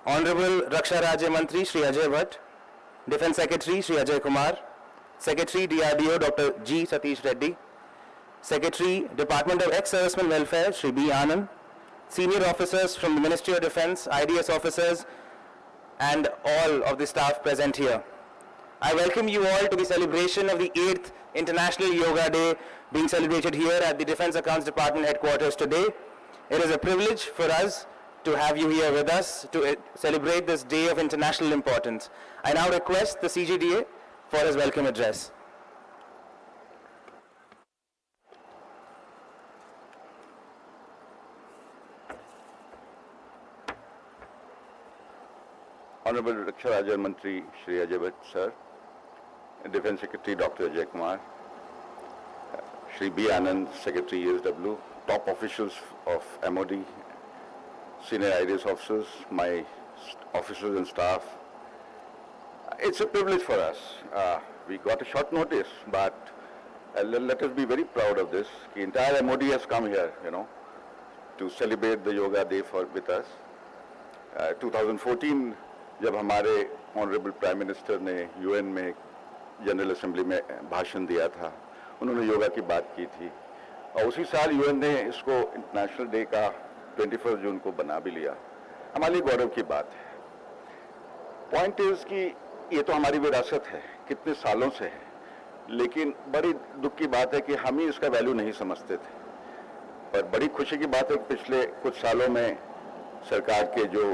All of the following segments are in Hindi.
Honorable Raksha Rajya Mantri Shri Ajay Bhatt, Defence Secretary Shri Ajay Kumar, Secretary DRDO Dr. G. Satish Reddy, Secretary Department of Ex-Servicemen Welfare Shri B. Anand, senior officers from the Ministry of Defence, IDS officers, and all of the staff present here. I welcome you all to the celebration of the 8th International Yoga Day being celebrated here at the Defence Accounts Department headquarters today. It is a privilege for us to have you here with us to celebrate this day of international importance. I now request the CGDA for his welcome address. Honorable Raksha Rajya Mantri Shri Ajay Bhatt Sir, Defence Secretary Dr. Ajay Kumar, Shri B. Anand, Secretary ESW, top officials of MOD, senior IDS officers, my officers and staff. It's a privilege for us. We got a short notice, but let us be very proud of this. The entire MOD has come here, to celebrate the Yoga Day with us. 2014 जब हमारे ऑनरेबल प्राइम मिनिस्टर ने यूएन में जनरल असेंबली में भाषण दिया था, उन्होंने योगा की बात की थी और उसी साल यूएन ने इसको इंटरनेशनल डे का 21 जून को बना भी लिया. हमारे लिए गौरव की बात है. पॉइंट इज कि ये तो हमारी विरासत है, कितने सालों से है, लेकिन बड़ी दुख की बात है कि हम ही इसका वैल्यू नहीं समझते थे. पर बड़ी खुशी की बात है कि पिछले कुछ सालों में सरकार के जो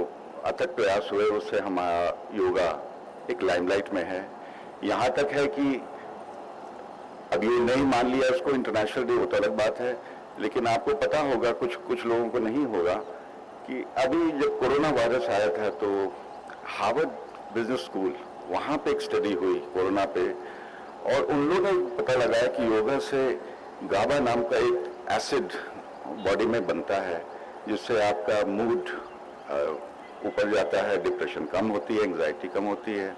अथक प्रयास हुए उससे हमारा योगा एक लाइमलाइट में है. यहाँ तक है कि अब ये नहीं मान लिया इसको इंटरनेशनल डे, वो तो अलग बात है, लेकिन आपको पता होगा, कुछ लोगों को नहीं होगा, कि अभी जब कोरोना वायरस आया था तो हार्वर्ड बिजनेस स्कूल वहाँ पे एक स्टडी हुई कोरोना पे, और उन लोगों ने पता लगाया कि योगा से गाबा नाम का एक एसिड बॉडी में बनता है जिससे आपका मूड ऊपर जाता है, डिप्रेशन कम होती है, एंग्जाइटी कम होती है.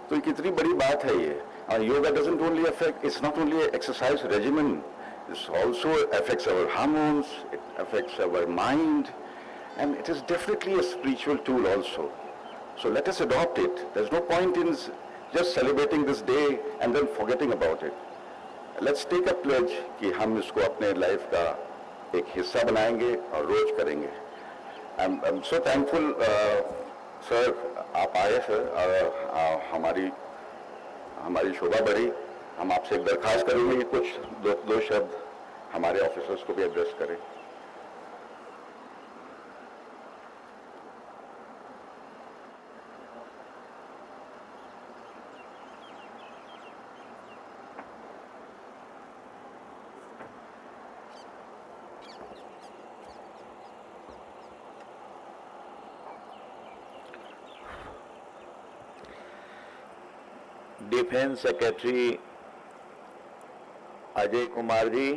तो ये कितनी बड़ी बात है ये. Yoga doesn't only affect, it's not only exercise regimen, it's also affects our hormones, it affects our mind, and it is definitely a spiritual tool also. So let us adopt it. There is no point in just celebrating this day and then forgetting about it. Let's take a pledge कि हम इसको अपने लाइफ का एक हिस्सा बनाएंगे और रोज करेंगे. I'm so thankful, sir, आप आए सर, हमारी शोभा बढ़ी. हम आपसे एक दरखास्त करेंगे कि कुछ दो शब्द हमारे ऑफिसर्स को भी एड्रेस करें. Defence secretary Ajay Kumar ji,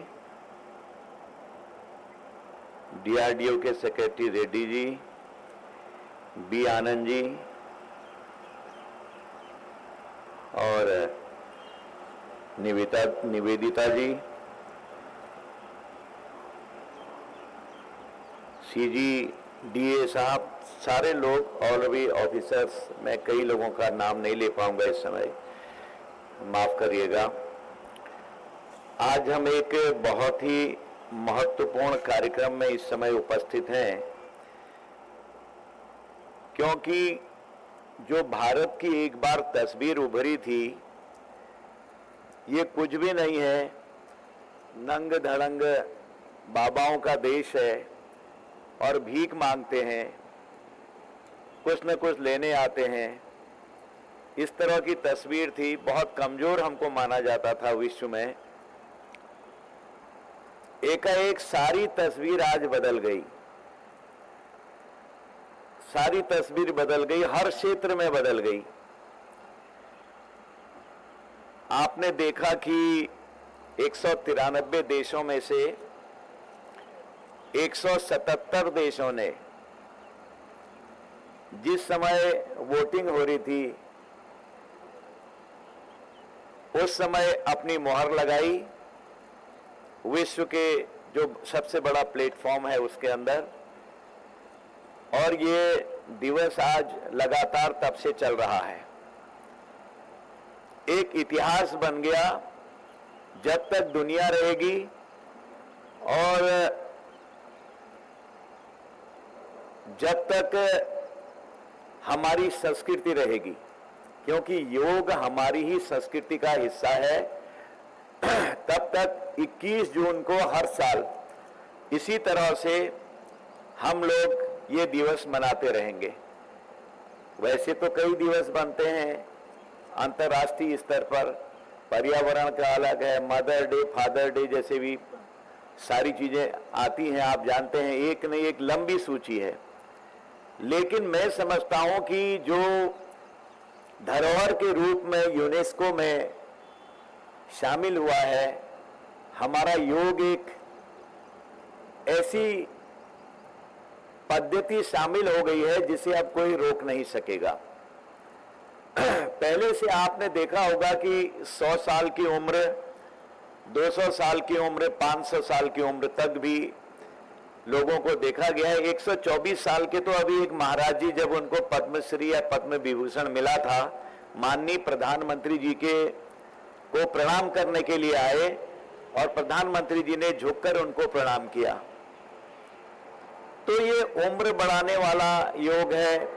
DRDO के सेक्रेटरी रेड्डी जी, बी आनंद जी और निवेदिता जी, सीजीडीए साहब, सारे लोग, ऑल भी ऑफिसर्स, मैं कई लोगों का नाम नहीं ले पाऊंगा इस समय, माफ करिएगा. आज हम एक बहुत ही महत्वपूर्ण कार्यक्रम में इस समय उपस्थित हैं, क्योंकि जो भारत की एक बार तस्वीर उभरी थी, ये कुछ भी नहीं है, नंग धड़ंग बाबाओं का देश है और भीख मांगते हैं, कुछ न कुछ लेने आते हैं. इस तरह की तस्वीर थी. बहुत कमजोर हमको माना जाता था विश्व में. एकाएक सारी तस्वीर आज बदल गई. सारी तस्वीर बदल गई, हर क्षेत्र में बदल गई. आपने देखा कि 193 देशों में से 177 देशों ने जिस समय वोटिंग हो रही थी उस समय अपनी मोहर लगाई विश्व के जो सबसे बड़ा प्लेटफॉर्म है उसके अंदर, और ये दिवस आज लगातार तब से चल रहा है। एक इतिहास बन गया, जब तक दुनिया रहेगी और जब तक हमारी संस्कृति रहेगी, क्योंकि योग हमारी ही संस्कृति का हिस्सा है। तब तक 21 जून को हर साल इसी तरह से हम लोग ये दिवस मनाते रहेंगे। वैसे तो कई दिवस बनते हैं अंतर्राष्ट्रीय स्तर पर, पर्यावरण का अलग है, मदर डे, फादर डे जैसे भी सारी चीजें आती हैं, आप जानते हैं, एक नहीं एक लंबी सूची है। लेकिन मैं समझता हूं कि जो धरोहर के रूप में यूनेस्को में शामिल हुआ है, हमारा योग एक ऐसी पद्धति शामिल हो गई है जिसे अब कोई रोक नहीं सकेगा। पहले से आपने देखा होगा कि 100 साल की उम्र, 200 साल की उम्र, 500 साल की उम्र तक भी लोगों को देखा गया है। 124 साल के तो अभी एक महाराज जी, जब उनको पद्मश्री या पद्म विभूषण मिला था, माननीय प्रधानमंत्री जी को प्रणाम करने के लिए आए और प्रधानमंत्री जी ने झुककर उनको प्रणाम किया। तो ये उम्र बढ़ाने वाला योग है,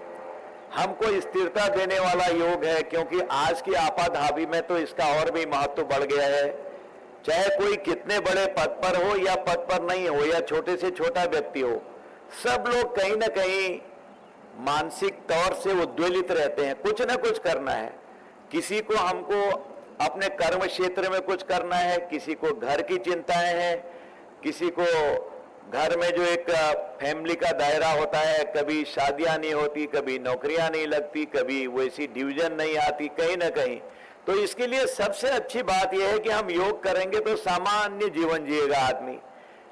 हमको स्थिरता देने वाला योग है, क्योंकि आज की आपाधापी में तो इसका और भी महत्व बढ़ गया है। चाहे कोई कितने बड़े पद पर हो या पद पर नहीं हो, या छोटे से छोटा व्यक्ति हो, सब लोग कहीं ना कहीं मानसिक तौर से उद्वेलित रहते हैं। कुछ ना कुछ करना है, किसी को हमको अपने कर्म क्षेत्र में कुछ करना है, किसी को घर की चिंताएं हैं, किसी को घर में जो एक फैमिली का दायरा होता है, कभी शादियां नहीं होती, कभी नौकरियां नहीं लगती, कभी वैसी डिवीजन नहीं आती कहीं ना कहीं। तो इसके लिए सबसे अच्छी बात यह है कि हम योग करेंगे तो सामान्य जीवन जिएगा आदमी।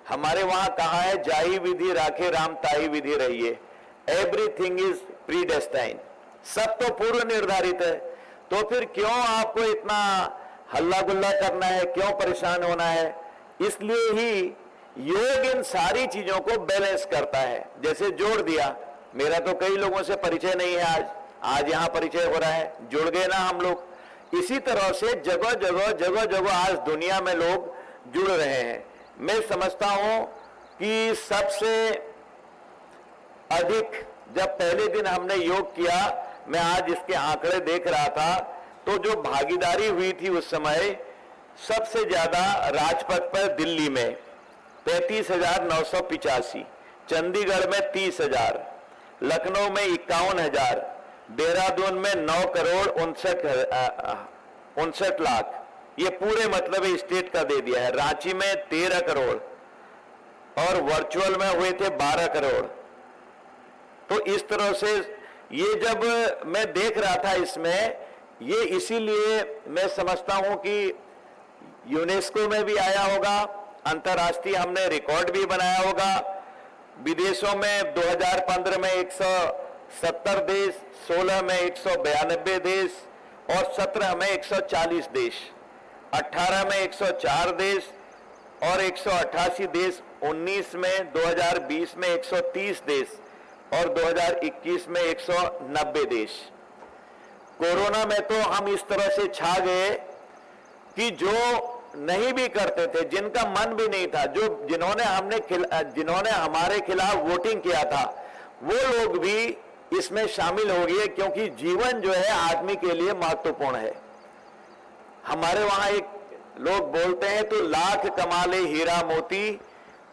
हमारे वहां कहा है, जाई विधि राखे राम ताई विधि रहिए, एवरीथिंग इज प्रीडेस्टाइन, सब तो पूर्व निर्धारित है। तो फिर क्यों आपको इतना हल्ला गुल्ला करना है, क्यों परेशान होना है? इसलिए ही योग इन सारी चीजों को बैलेंस करता है। जैसे जोड़ दिया, मेरा तो कई लोगों से परिचय नहीं है, आज यहाँ परिचय हो रहा है, जुड़ गए ना हम लोग। इसी तरह से जगह जगह आज दुनिया में लोग जुड़ रहे हैं। मैं समझता हूं कि सबसे अधिक, जब पहले दिन हमने योग किया, मैं आज इसके आंकड़े देख रहा था, तो जो भागीदारी हुई थी उस समय सबसे ज्यादा राजपथ पर दिल्ली में 35,985, चंडीगढ़ में 30,000, लखनऊ में 51,000, देहरादून में 9,59,59 लाख, ये पूरे मतलब स्टेट का दे दिया है। रांची में 13 करोड़ और वर्चुअल में हुए थे 12 करोड़। तो इस तरह से ये जब मैं देख रहा था इसमें, ये इसीलिए मैं समझता हूं कि यूनेस्को में भी आया होगा, अंतर्राष्ट्रीय हमने रिकॉर्ड भी बनाया होगा। विदेशों में 2015 में 170 देश, 16 में 192 देश और 17 में 140 देश, 18 में 104 देश और 188 देश, 19 में 2020 में 130 देश और 2021 में 190 देश। कोरोना में तो हम इस तरह से छा गए कि जो नहीं भी करते थे, जिनका मन भी नहीं था, जिन्होंने हमारे खिलाफ वोटिंग किया था, वो लोग भी इसमें शामिल हो गए, क्योंकि जीवन जो है आदमी के लिए महत्वपूर्ण है। हमारे वहां एक लोग बोलते हैं, तो लाख कमा ले हीरा मोती,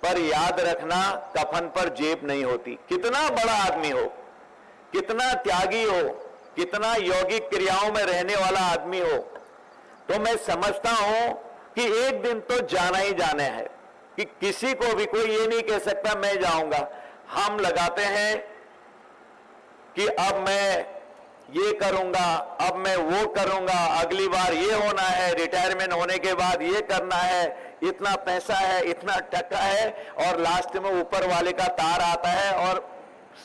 पर याद रखना कफन पर जेब नहीं होती। कितना बड़ा आदमी हो, कितना त्यागी हो, कितना यौगिक क्रियाओं में रहने वाला आदमी हो, तो मैं समझता हूं कि एक दिन तो जाना ही जाना है, कि किसी को भी कोई ये नहीं कह सकता मैं जाऊंगा। हम लगाते हैं कि अब मैं ये करूंगा, अब मैं वो करूंगा, अगली बार ये होना है, रिटायरमेंट होने के बाद ये करना है, इतना पैसा है, इतना टका है, और लास्ट में ऊपर वाले का तार आता है और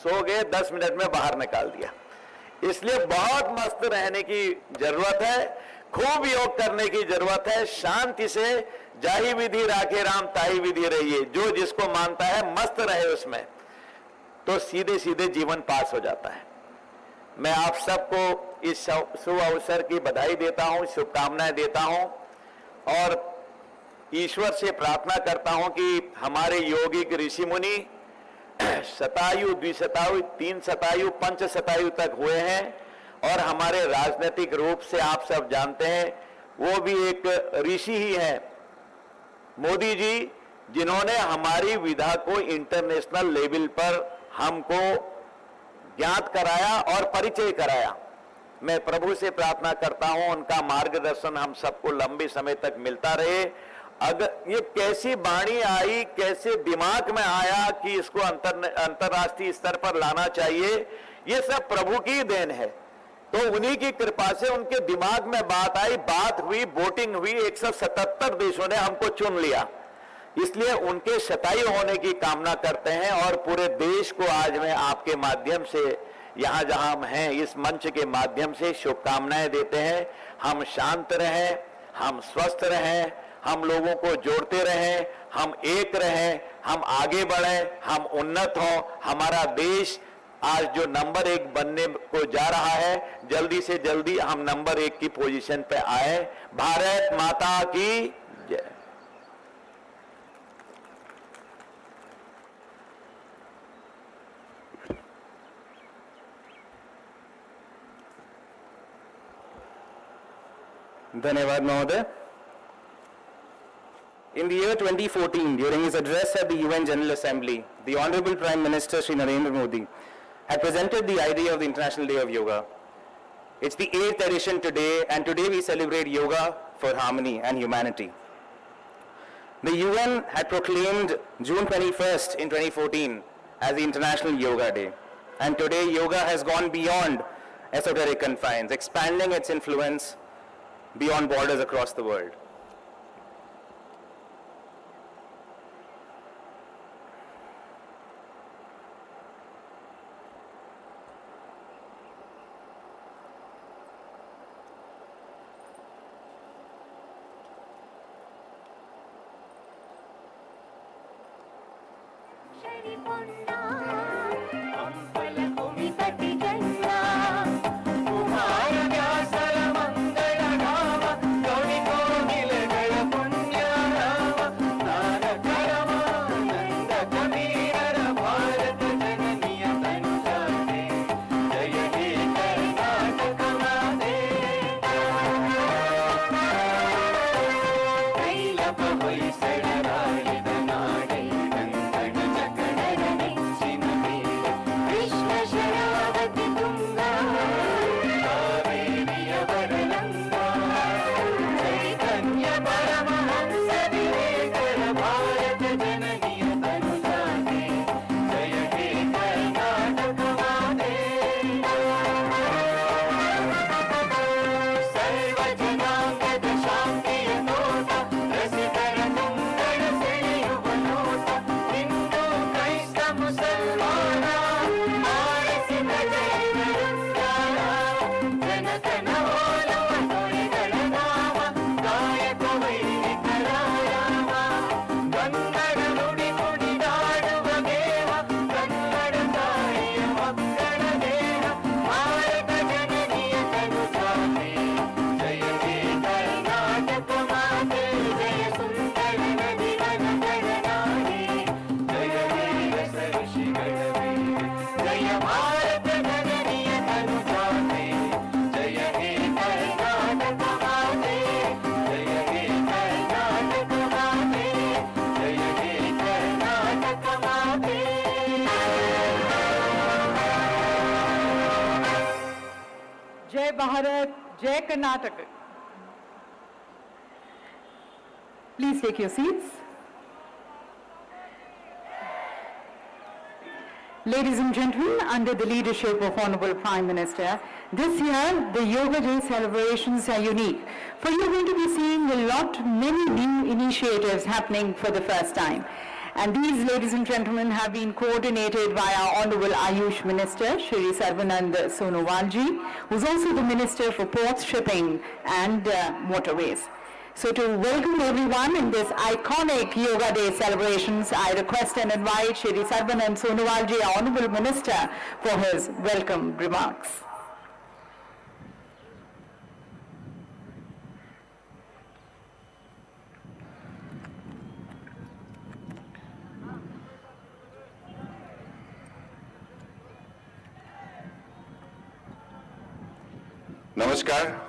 सो गए, 10 मिनट में बाहर निकाल दिया। इसलिए बहुत मस्त रहने की जरूरत है, खूब योग करने की जरूरत है, शांति से जाहि विधि राखे राम ताहि विधि रहिए। जो जिसको मानता है मस्त रहे उसमें। तो सीधे सीधे जीवन पास हो जाता है। मैं आप सबको इस शुभ अवसर की बधाई देता हूं, शुभकामनाएं देता हूं और ईश्वर से प्रार्थना करता हूं कि हमारे योगिक ऋषि मुनि शतायु, द्विशतायु, 3 शतायु, 5 शतायु तक हुए हैं और हमारे राजनीतिक रूप से आप सब जानते हैं वो भी एक ऋषि ही है, मोदी जी, जिन्होंने हमारी विधा को इंटरनेशनल लेवल पर हमको ज्ञात कराया और परिचय कराया। मैं प्रभु से प्रार्थना करता हूं उनका मार्गदर्शन हम सबको लंबे समय तक मिलता रहे। अगर ये कैसी वाणी आई, कैसे दिमाग में आया कि इसको अंतरराष्ट्रीय स्तर पर लाना चाहिए, ये सब प्रभु की देन है। तो उन्हीं की कृपा से उनके दिमाग में बात आई, बात हुई, वोटिंग हुई, 177 देशों ने हमको चुन लिया। इसलिए उनके शतायु होने की कामना करते हैं और पूरे देश को आज मैं आपके माध्यम से, यहां जहां हम हैं इस मंच के माध्यम से शुभकामनाएं देते हैं। हम शांत रहें, हम स्वस्थ रहें, हम लोगों को जोड़ते रहें, हम एक रहें, हम आगे बढ़ें, हम उन्नत हों। हमारा देश आज जो नंबर 1 बनने को जा रहा है, जल्दी से जल्दी हम नंबर 1 की पोजीशन पे आए। भारत माता की जय। धन्यवाद महोदय। In the year 2014, during his address at the UN General Assembly, the Honorable Prime Minister Shri Narendra Modi had presented the idea of the International Day of Yoga. It's the 8th edition today, and today we celebrate yoga for harmony and humanity. The UN had proclaimed June 21st in 2014 as the International Yoga Day, and today yoga has gone beyond esoteric confines, expanding its influence beyond borders across the world. जय भारत, जय Karnataka. Please take your seats. Ladies and gentlemen, under the leadership of Honorable Prime Minister, this year the Yoga Day celebrations are unique. For you're going to be seeing many new initiatives happening for the first time. And these, ladies and gentlemen, have been coordinated by our Honorable Ayush Minister, Shri Sarvanand Sonowalji, who's also the Minister for Ports, Shipping and Motorways. So to welcome everyone in this iconic Yoga Day celebrations, I request and invite Shri Sarbanand Sonowal ji, Honorable Minister, for his welcome remarks. Namaskar.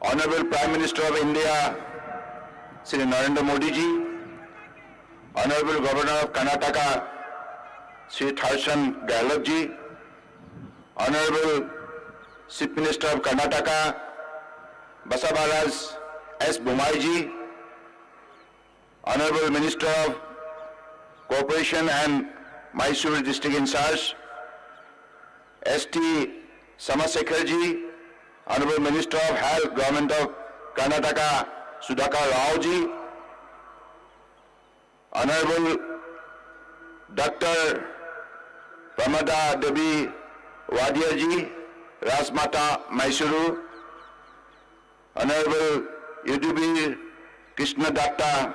Honorable Prime Minister of India, Shri Narendra Modi ji, Honorable Governor of Karnataka, Shri Tharsan Gehlot ji, Honorable Chief Minister of Karnataka, Basavaraj S. Bommai ji, Honorable Minister of Corporation and Mysore District in charge, S.T. Samasekar ji, Honorable Minister of Health, Government of Karnataka, Sudhakar Rao ji, Honorable Dr. Pramada Devi Wadia ji, Rasmata Mysuru, Honorable Yudhibir Krishna Datta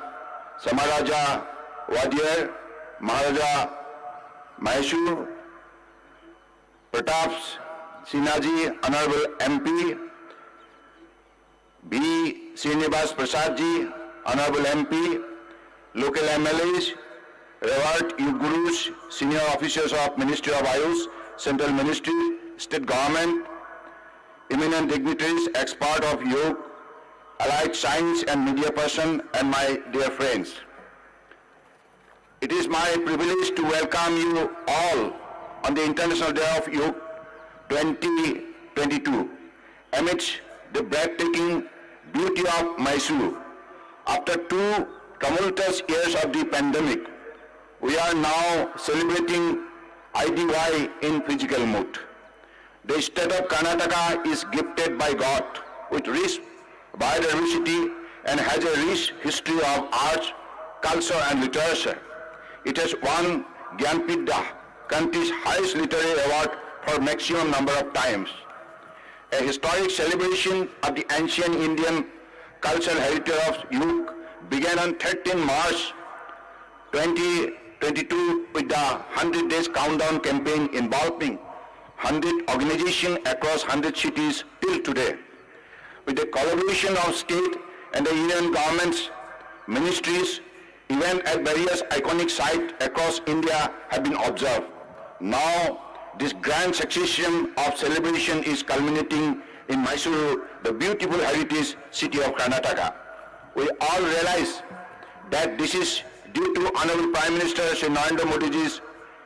Samaraja Wadia, Maharaja Mysuru, Pratap Sinhaji, Honorable MP, B. Srinivas Prasad ji, Honorable MP, local MLAs, revered youth gurus, senior officers of Ministry of Ayush, Central Ministry, State Government, eminent dignitaries, expert of yoga, allied science and media person, and my dear friends. It is my privilege to welcome you all on the International Day of Yoga 2022 amidst the breathtaking beauty of Mysuru. After 2 tumultuous years of the pandemic, we are now celebrating IDY in physical mood. The state of Karnataka is gifted by God with rich biodiversity and has a rich history of arts, culture and literature. It has won Gyanpidya, country's highest literary award, for maximum number of times. A historic celebration of the ancient Indian cultural heritage of Yoga began on 13 March 2022 with the 100 days countdown campaign involving 100 organizations across 100 cities till today. With the collaboration of state and the union governments, ministries, events at various iconic sites across India have been observed. Now, this grand succession of celebration is culminating in Mysuru, the beautiful heritage city of Karnataka. We all realize that this is due to Honorable Prime Minister Shri Narendra Modi ji's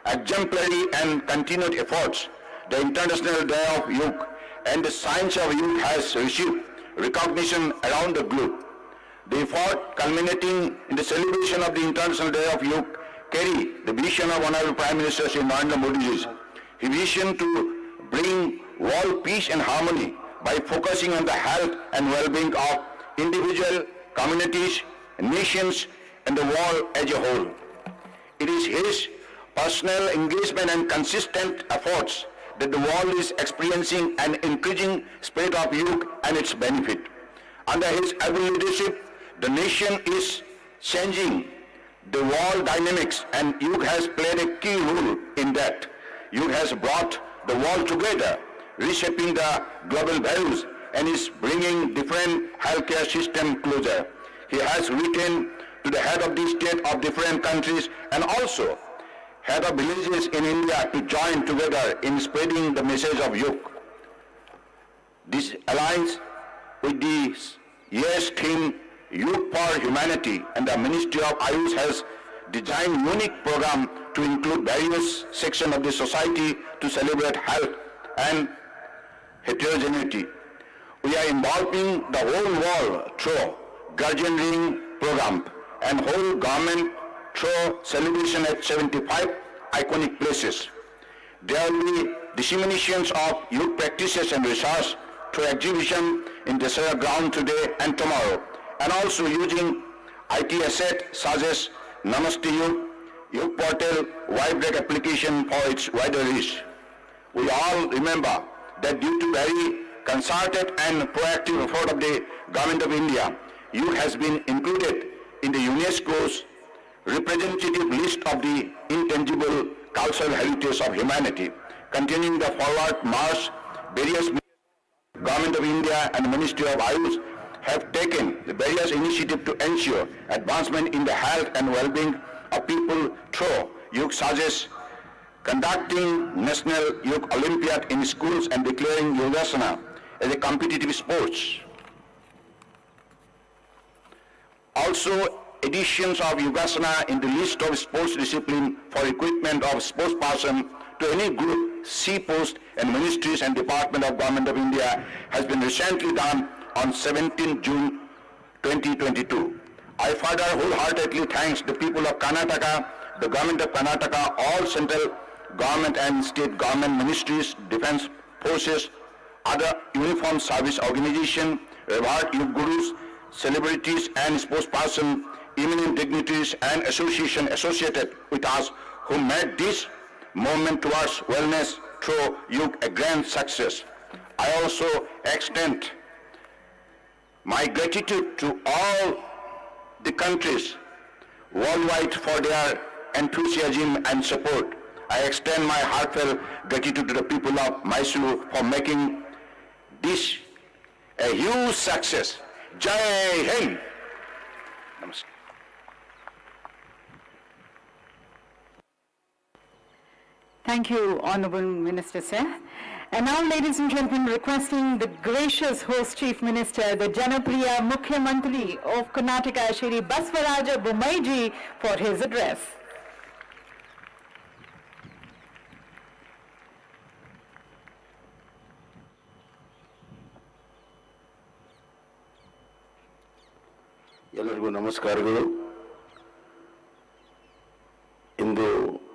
exemplary and continued efforts. The International Day of Yoga and the science of yoga has received recognition around the globe. The effort culminating in the celebration of the International Day of Yoga carry the vision of Honorable Prime Minister Shri Narendra Modi ji's. His vision to bring world peace and harmony by focusing on the health and well-being of individual, communities, nations, and the world as a whole. It is his personal engagement and consistent efforts that the world is experiencing an increasing spread of yoga and its benefit. Under his able leadership, the nation is changing the world dynamics, and yoga has played a key role in that. Yoga has brought the world together, reshaping the global values, and is bringing different healthcare system closer. He has written to the head of the state of different countries and also head of villages in India to join together in spreading the message of yoga. This aligns with the year's theme, Yoga for Humanity, and the Ministry of Ayush has designed unique program to include various sections of the society to celebrate health and heterogeneity. We are involving the whole world through Guardian Ring program and whole government through celebration at 75 iconic places. There will be disseminations of youth practices and research through exhibition in Dasara ground today and tomorrow, and also using IT asset such as Namaste Yoga, Yoga Portal, wide break application for its wider reach. We all remember that due to very concerted and proactive effort of the Government of India, Yug has been included in the UNESCO's representative list of the intangible cultural heritage of humanity. Continuing the forward march, various Government of India and Ministry of Ayush have taken the various initiatives to ensure advancement in the health and well-being of people through Yug suggests conducting National Yug Olympiad in schools and declaring Yogasana as a competitive sport. Also, additions of Yogasana in the list of sports discipline for equipment of sports person to any group, C post and ministries and department of Government of India has been recently done on 17 June 2022. I further wholeheartedly thank the people of Karnataka, the Government of Karnataka, all central government and state government ministries, defense forces, other uniformed service organizations, revered youth gurus, celebrities and sportspersons, eminent dignitaries and associations associated with us who made this movement towards wellness through Yug a grand success. I also extend my gratitude to all the countries worldwide for their enthusiasm and support. I extend my heartfelt gratitude to the people of Mysuru for making this a huge success. Jai Hind! Namaskar. Thank you, Honorable Minister, sir. And now, ladies and gentlemen, requesting the gracious host Chief Minister, the Janapriya Mukhyamantri of Karnataka, Shri Baswaraja Bommai ji, for his address. ಎಲ್ಲರಿಗೂ ನಮಸ್ಕಾರಗಳು. ಇಂದು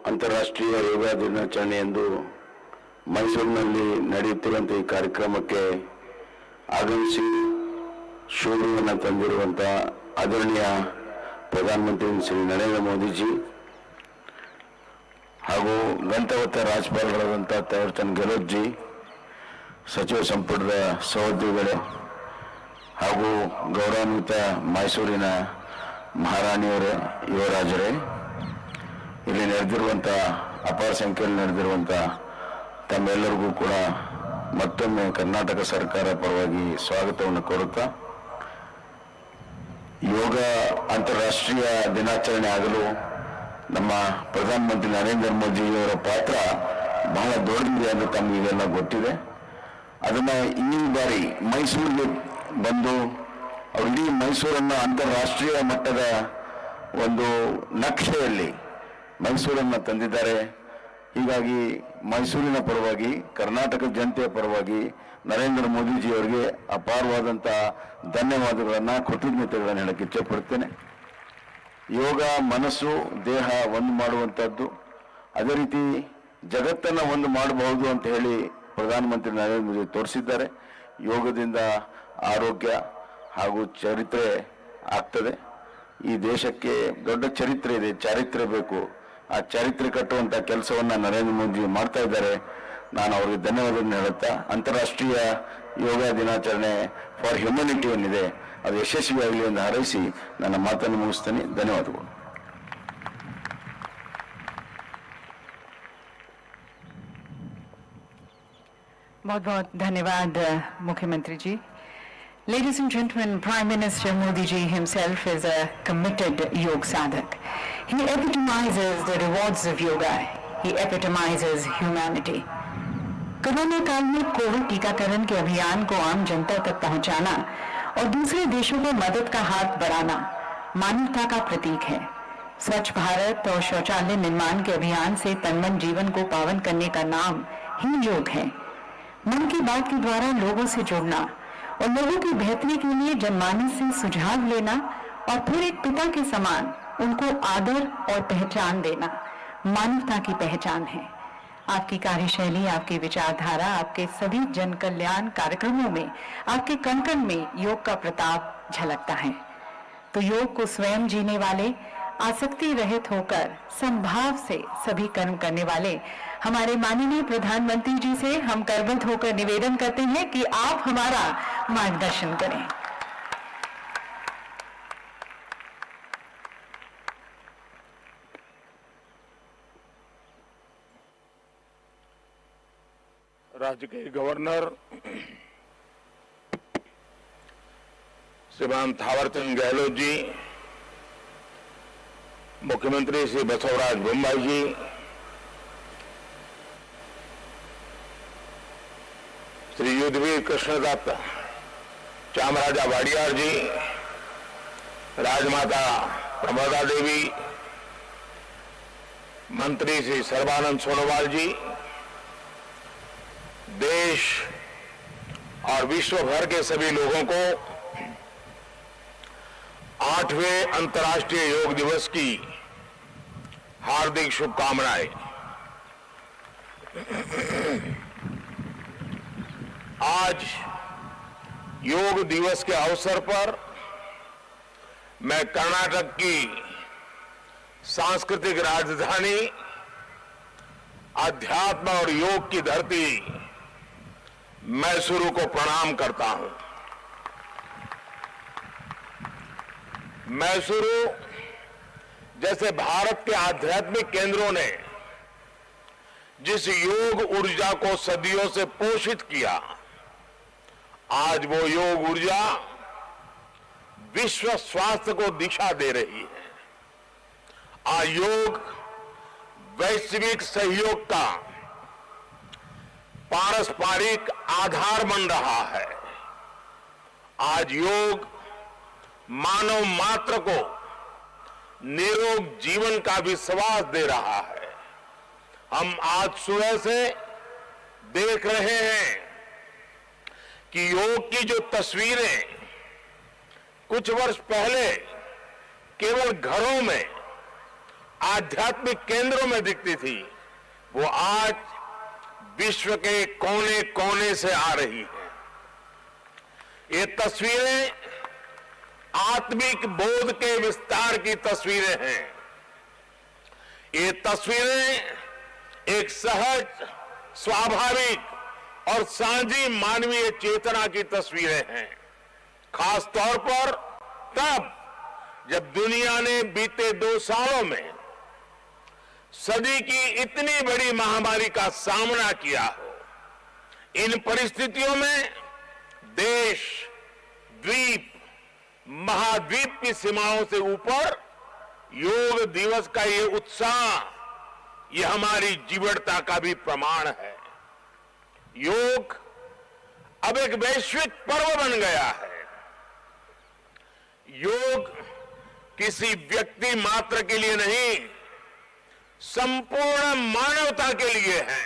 ಅಂತಾರಾಷ್ಟ್ರೀಯ ಯೋಗ ದಿನಾಚರಣೆಯಂದು ಮೈಸೂರಿನಲ್ಲಿ ನಡೆಯುತ್ತಿರುವಂಥ ಈ ಕಾರ್ಯಕ್ರಮಕ್ಕೆ ಆಗಮಿಸಿ ಶೋಭೆಯನ್ನು ತಂದಿರುವಂಥ ಆದರಣೀಯ ಪ್ರಧಾನಮಂತ್ರಿ ಶ್ರೀ ನರೇಂದ್ರ ಮೋದಿಜಿ ಹಾಗೂ ಗಂತವತ್ತ ರಾಜ್ಯಪಾಲರಾದಂಥ ತಾವರ್ಚಂದ್ ಗೆಹ್ಲೋಟ್ ಜಿ, ಸಚಿವ ಸಂಪುಟದ ಸಹೋದ್ಯೋಗಿಗಳೇ ಹಾಗೂ ಗೌರವಾನ್ವಿತ ಮೈಸೂರಿನ ಮಹಾರಾಣಿಯವರೇ, ಯುವರಾಜರೇ, ಇಲ್ಲಿ ನಡೆದಿರುವಂಥ ಅಪಾರ ಸಂಖ್ಯೆಯಲ್ಲಿ ನಡೆದಿರುವಂಥ ತಮ್ಮೆಲ್ಲರಿಗೂ ಕೂಡ ಮತ್ತೊಮ್ಮೆ ಕರ್ನಾಟಕ ಸರ್ಕಾರ ಪರವಾಗಿ ಸ್ವಾಗತವನ್ನು ಕೋರುತ್ತಾ, ಯೋಗ ಅಂತಾರಾಷ್ಟ್ರೀಯ ದಿನಾಚರಣೆ ಆಗಲು ನಮ್ಮ ಪ್ರಧಾನಮಂತ್ರಿ ನರೇಂದ್ರ ಮೋದಿಯವರ ಪಾತ್ರ ಬಹಳ ದೊಡ್ಡದಿದೆ ಎಂದು ತಮಗೆಲ್ಲ ಗೊತ್ತಿದೆ. ಅದನ್ನ ಈ ಬಾರಿ ಮೈಸೂರಿಗೆ ಬಂದು ಅವರು ಇಡೀ ಮೈಸೂರನ್ನು ಅಂತಾರಾಷ್ಟ್ರೀಯ ಮಟ್ಟದ ಒಂದು ನಕ್ಷೆಯಲ್ಲಿ ಮೈಸೂರನ್ನು ತಂದಿದ್ದಾರೆ. ಹೀಗಾಗಿ ಮೈಸೂರಿನ ಪರವಾಗಿ, ಕರ್ನಾಟಕ ಜನತೆಯ ಪರವಾಗಿ ನರೇಂದ್ರ ಮೋದಿಜಿ ಅವರಿಗೆ ಅಪಾರವಾದಂಥ ಧನ್ಯವಾದಗಳನ್ನು, ಕೃತಜ್ಞತೆಗಳನ್ನು ಹೇಳಕ್ಕೆ ಇಚ್ಛೆಪಡ್ತೇನೆ. ಯೋಗ ಮನಸ್ಸು ದೇಹ ಒಂದು ಮಾಡುವಂಥದ್ದು, ಅದೇ ರೀತಿ ಜಗತ್ತನ್ನು ಒಂದು ಮಾಡಬಹುದು ಅಂತ ಹೇಳಿ ಪ್ರಧಾನಮಂತ್ರಿ ನರೇಂದ್ರ ಮೋದಿ ತೋರಿಸಿದ್ದಾರೆ. ಯೋಗದಿಂದ ಆರೋಗ್ಯ ಹಾಗೂ ಚರಿತ್ರೆ ಆಗ್ತದೆ. ಈ ದೇಶಕ್ಕೆ ದೊಡ್ಡ ಚರಿತ್ರೆ ಇದೆ, ಚಾರಿತ್ರ್ಯ ಬೇಕು. ಆ ಚಾರಿತ್ರ್ಯ ಕಟ್ಟುವಂಥ ಕೆಲಸವನ್ನು ನರೇಂದ್ರ ಮೋದಿ ಮಾಡ್ತಾ ಇದ್ದಾರೆ. ನಾನು ಅವರಿಗೆ ಧನ್ಯವಾದವನ್ನು ಹೇಳುತ್ತಾ, ಅಂತಾರಾಷ್ಟ್ರೀಯ ಯೋಗ ದಿನಾಚರಣೆ ಫಾರ್ ಹ್ಯುಮ್ಯಾನಿಟಿ ಏನಿದೆ ಅದು ಯಶಸ್ವಿಯಾಗಲಿ ಎಂದು ಹಾರೈಸಿ ನನ್ನ ಮಾತನ್ನು ಮುಗಿಸ್ತೇನೆ. ಧನ್ಯವಾದಗಳು. बहुत बहुत धन्यवाद मुख्यमंत्री जी. Ladies and gentlemen, Prime Minister Modi ji himself is a committed yoga sadhak. He epitomizes the rewards of yoga. He epitomizes humanity. Corona काल में कोविड टीकाकरण के अभियान को आम जनता तक पहुंचाना और दूसरे देशों को मदद का हाथ बढ़ाना मानवता का प्रतीक है. स्वच्छ भारत और शौचालय निर्माण के अभियान से तन-मन जीवन को पावन करने का नाम ही योग है. मन की बात के द्वारा लोगों से जुड़ना और लोगों की बेहतरी के लिए जनमानस से सुझाव लेना और फिर एक पिता के समान उनको आदर और पहचान देना मानवता की पहचान है. आपकी कार्यशैली, आपकी विचारधारा, आपके सभी जन कल्याण कार्यक्रमों में, आपके कण कण में योग का प्रताप झलकता है. तो योग को स्वयं जीने वाले आसक्ति रहित होकर संभाव से सभी कर्म करने वाले हमारे माननीय प्रधानमंत्री जी से हम करबद्ध होकर निवेदन करते हैं कि आप हमारा मार्गदर्शन करें। राज्य के गवर्नर श्रीमान थावरचंद गहलोत जी, मुख्यमंत्री श्री बसवराज बोम्मई जी, श्री युद्धवीर कृष्णदत्त चामराजा वाडियार जी, राजमाता प्रमोदा देवी, मंत्री श्री सर्बानंद सोनोवाल जी, देश और विश्व भर के सभी लोगों को 8वें अंतर्राष्ट्रीय योग दिवस की हार्दिक शुभकामनाएं। आज योग दिवस के अवसर पर मैं कर्नाटक की सांस्कृतिक राजधानी, अध्यात्म और योग की धरती मैसूरू को प्रणाम करता हूं। मैसूरू जैसे भारत के आध्यात्मिक केंद्रों ने जिस योग ऊर्जा को सदियों से पोषित किया, आज वो योग ऊर्जा विश्व स्वास्थ्य को दिशा दे रही है। आज योग वैश्विक सहयोग का पारस्परिक आधार बन रहा है। आज योग मानव मात्र को निरोग जीवन का विश्वास दे रहा है। हम आज सुबह से देख रहे हैं कि योग की जो तस्वीरें कुछ वर्ष पहले केवल घरों में, आध्यात्मिक केंद्रों में दिखती थी, वो आज विश्व के कोने कोने से आ रही है। ये तस्वीरें आत्मिक बोध के विस्तार की तस्वीरें हैं। ये तस्वीरें एक सहज, स्वाभाविक और साझी मानवीय चेतना की तस्वीरें हैं। खास तौर पर तब जब दुनिया ने बीते 2 सालों में सदी की इतनी बड़ी महामारी का सामना किया हो। इन परिस्थितियों में देश, द्वीप, महाद्वीप की सीमाओं से ऊपर योग दिवस का ये उत्साह, ये हमारी जीवटता का भी प्रमाण है। योग अब एक वैश्विक पर्व बन गया है। योग किसी व्यक्ति मात्र के लिए नहीं, संपूर्ण मानवता के लिए है।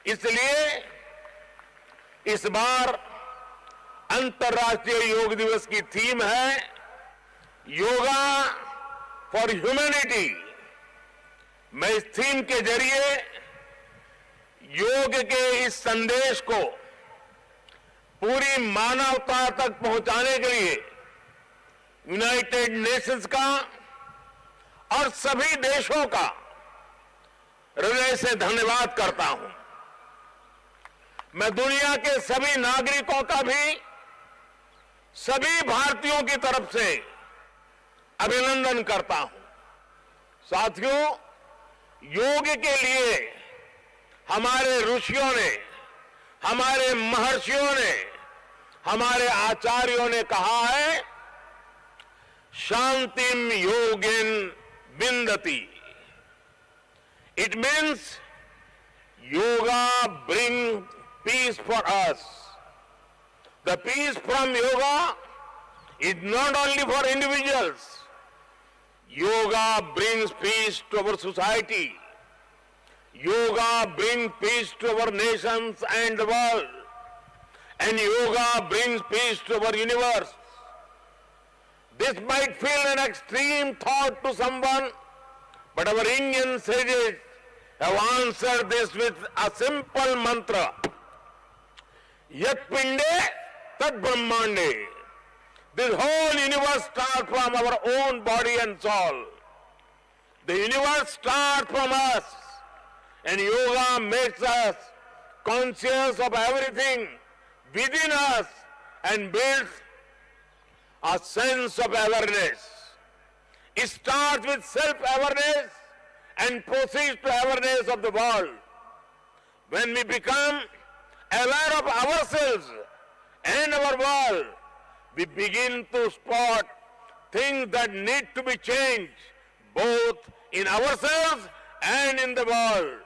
इसलिए इस बार अंतर्राष्ट्रीय योग दिवस की थीम है योगा फॉर ह्यूमैनिटी। मैं इस थीम के जरिए योग के इस संदेश को पूरी मानवता तक पहुंचाने के लिए यूनाइटेड नेशंस का और सभी देशों का हृदय से धन्यवाद करता हूं। मैं दुनिया के सभी नागरिकों का भी सभी भारतीयों की तरफ से अभिनंदन करता हूं। साथियों, योग के लिए हमारे ऋषियों ने, हमारे महर्षियों ने, हमारे आचार्यों ने कहा है, शांतिम योगिन विंदति। It means yoga brings peace for us. The peace from yoga is not only for individuals. Yoga brings peace to our society. Yoga brings peace to our nations and the world. And yoga brings peace to our universe. This might feel an extreme thought to someone, but our Indian sages have answered this with a simple mantra. Yat pinde tad brahmande This whole universe starts from our own body and soul. The universe starts from us, and yoga makes us conscious of everything within us and builds a sense of awareness. It starts with self-awareness and proceeds to awareness of the world. When we become aware of ourselves and our world, we begin to spot things that need to be changed, both in ourselves and in the world.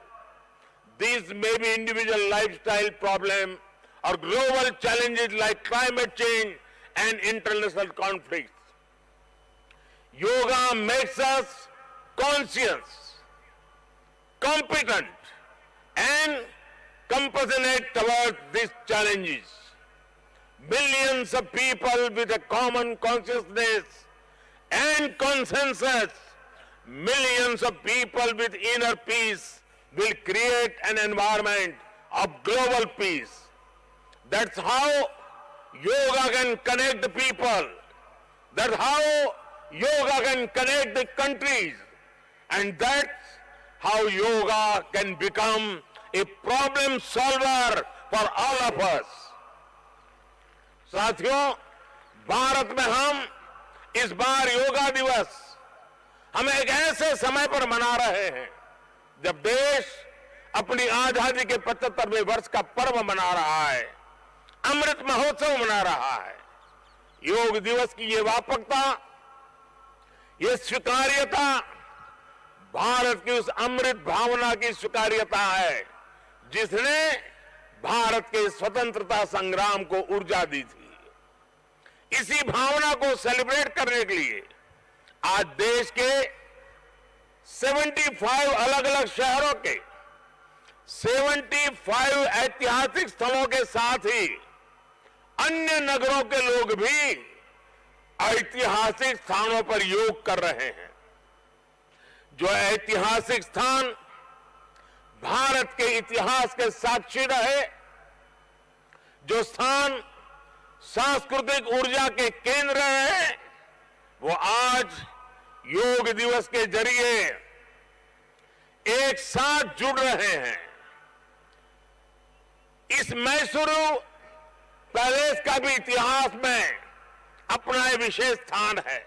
These may be individual lifestyle problems or global challenges like climate change and international conflicts. Yoga makes us conscious, competent, and compassionate towards these challenges. Millions of people with a common consciousness and consensus, millions of people with inner peace will create an environment of global peace. That's how yoga can connect the people. That's how yoga can connect the countries. And that's how yoga can become a problem solver for all of us. साथियों, भारत में हम इस बार योगा दिवस हम एक ऐसे समय पर मना रहे हैं जब देश अपनी आजादी के 75वें वर्ष का पर्व मना रहा है, अमृत महोत्सव मना रहा है। योग दिवस की ये व्यापकता, ये स्वीकार्यता भारत की उस अमृत भावना की स्वीकार्यता है जिसने भारत के स्वतंत्रता संग्राम को ऊर्जा दी थी। इसी भावना को सेलिब्रेट करने के लिए आज देश के 75 अलग अलग शहरों के 75 ऐतिहासिक स्थलों के साथ ही अन्य नगरों के लोग भी ऐतिहासिक स्थानों पर योग कर रहे हैं। जो ऐतिहासिक स्थान भारत के इतिहास के साक्षी रहे, जो स्थान सांस्कृतिक ऊर्जा के केंद्र है, वो आज योग दिवस के जरिए एक साथ जुड़ रहे हैं। इस मैसूरू पैलेस का भी इतिहास में अपना एक विशेष स्थान है।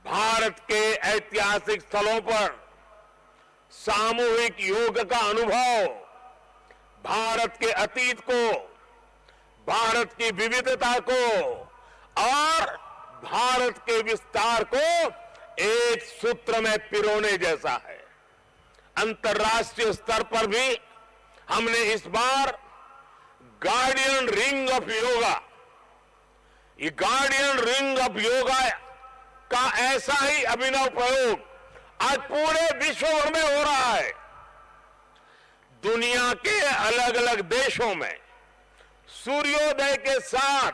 भारत के ऐतिहासिक स्थलों पर सामूहिक योग का अनुभव भारत के अतीत को, भारत की विविधता को और भारत के विस्तार को एक सूत्र में पिरोने जैसा है। अंतर्राष्ट्रीय स्तर पर भी हमने इस बार गार्डियन रिंग ऑफ योगा, ये गार्डियन रिंग ऑफ योगा का ऐसा ही अभिनव प्रयोग आज पूरे विश्व भर में हो रहा है। दुनिया के अलग अलग देशों में सूर्योदय के साथ,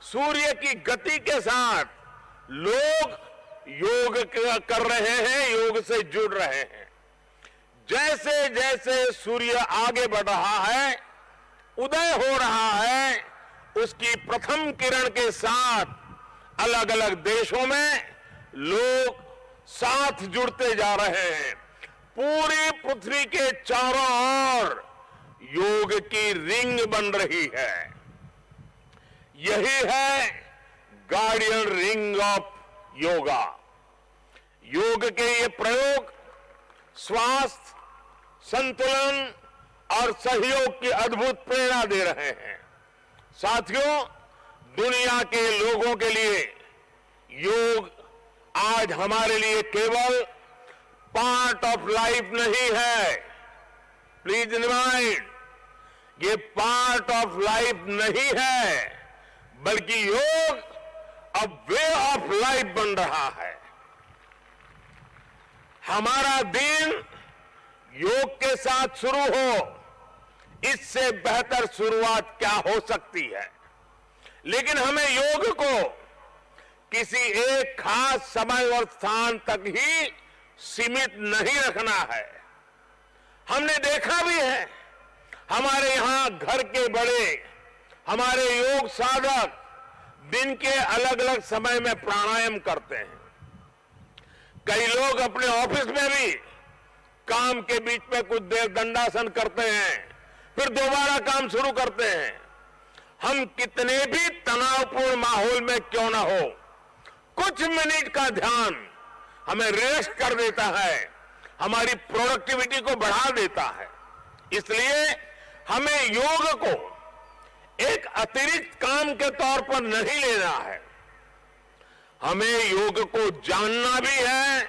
सूर्य की गति के साथ लोग योग कर रहे हैं, योग से जुड़ रहे हैं। जैसे जैसे सूर्य आगे बढ़ रहा है, उदय हो रहा है, उसकी प्रथम किरण के साथ अलग अलग देशों में लोग साथ जुड़ते जा रहे हैं। पूरी पृथ्वी के चारों ओर योग की रिंग बन रही है। यही है गार्डियन रिंग ऑफ योगा। योग के ये प्रयोग स्वास्थ्य, संतुलन और सहयोग की अद्भुत प्रेरणा दे रहे हैं। साथियों, दुनिया के लोगों के लिए योग आज हमारे लिए केवल पार्ट ऑफ लाइफ नहीं है। प्लीज रिमाइंड, ये पार्ट ऑफ लाइफ नहीं है, बल्कि योग अब वे ऑफ लाइफ बन रहा है। हमारा दिन योग के साथ शुरू हो, इससे बेहतर शुरुआत क्या हो सकती है। लेकिन हमें योग को किसी एक खास समय और स्थान तक ही सीमित नहीं रखना है। हमने देखा भी है, हमारे यहां घर के बड़े, हमारे योग साधक दिन के अलग अलग समय में प्राणायाम करते हैं। कई लोग अपने ऑफिस में भी काम के बीच में कुछ देर दंडासन करते हैं, फिर दोबारा काम शुरू करते हैं। हम कितने भी तनावपूर्ण माहौल में क्यों ना हो, कुछ मिनट का ध्यान हमें रेस्ट कर देता है, हमारी प्रोडक्टिविटी को बढ़ा देता है। इसलिए हमें योग को एक अतिरिक्त काम के तौर पर नहीं लेना है, हमें योग को जानना भी है,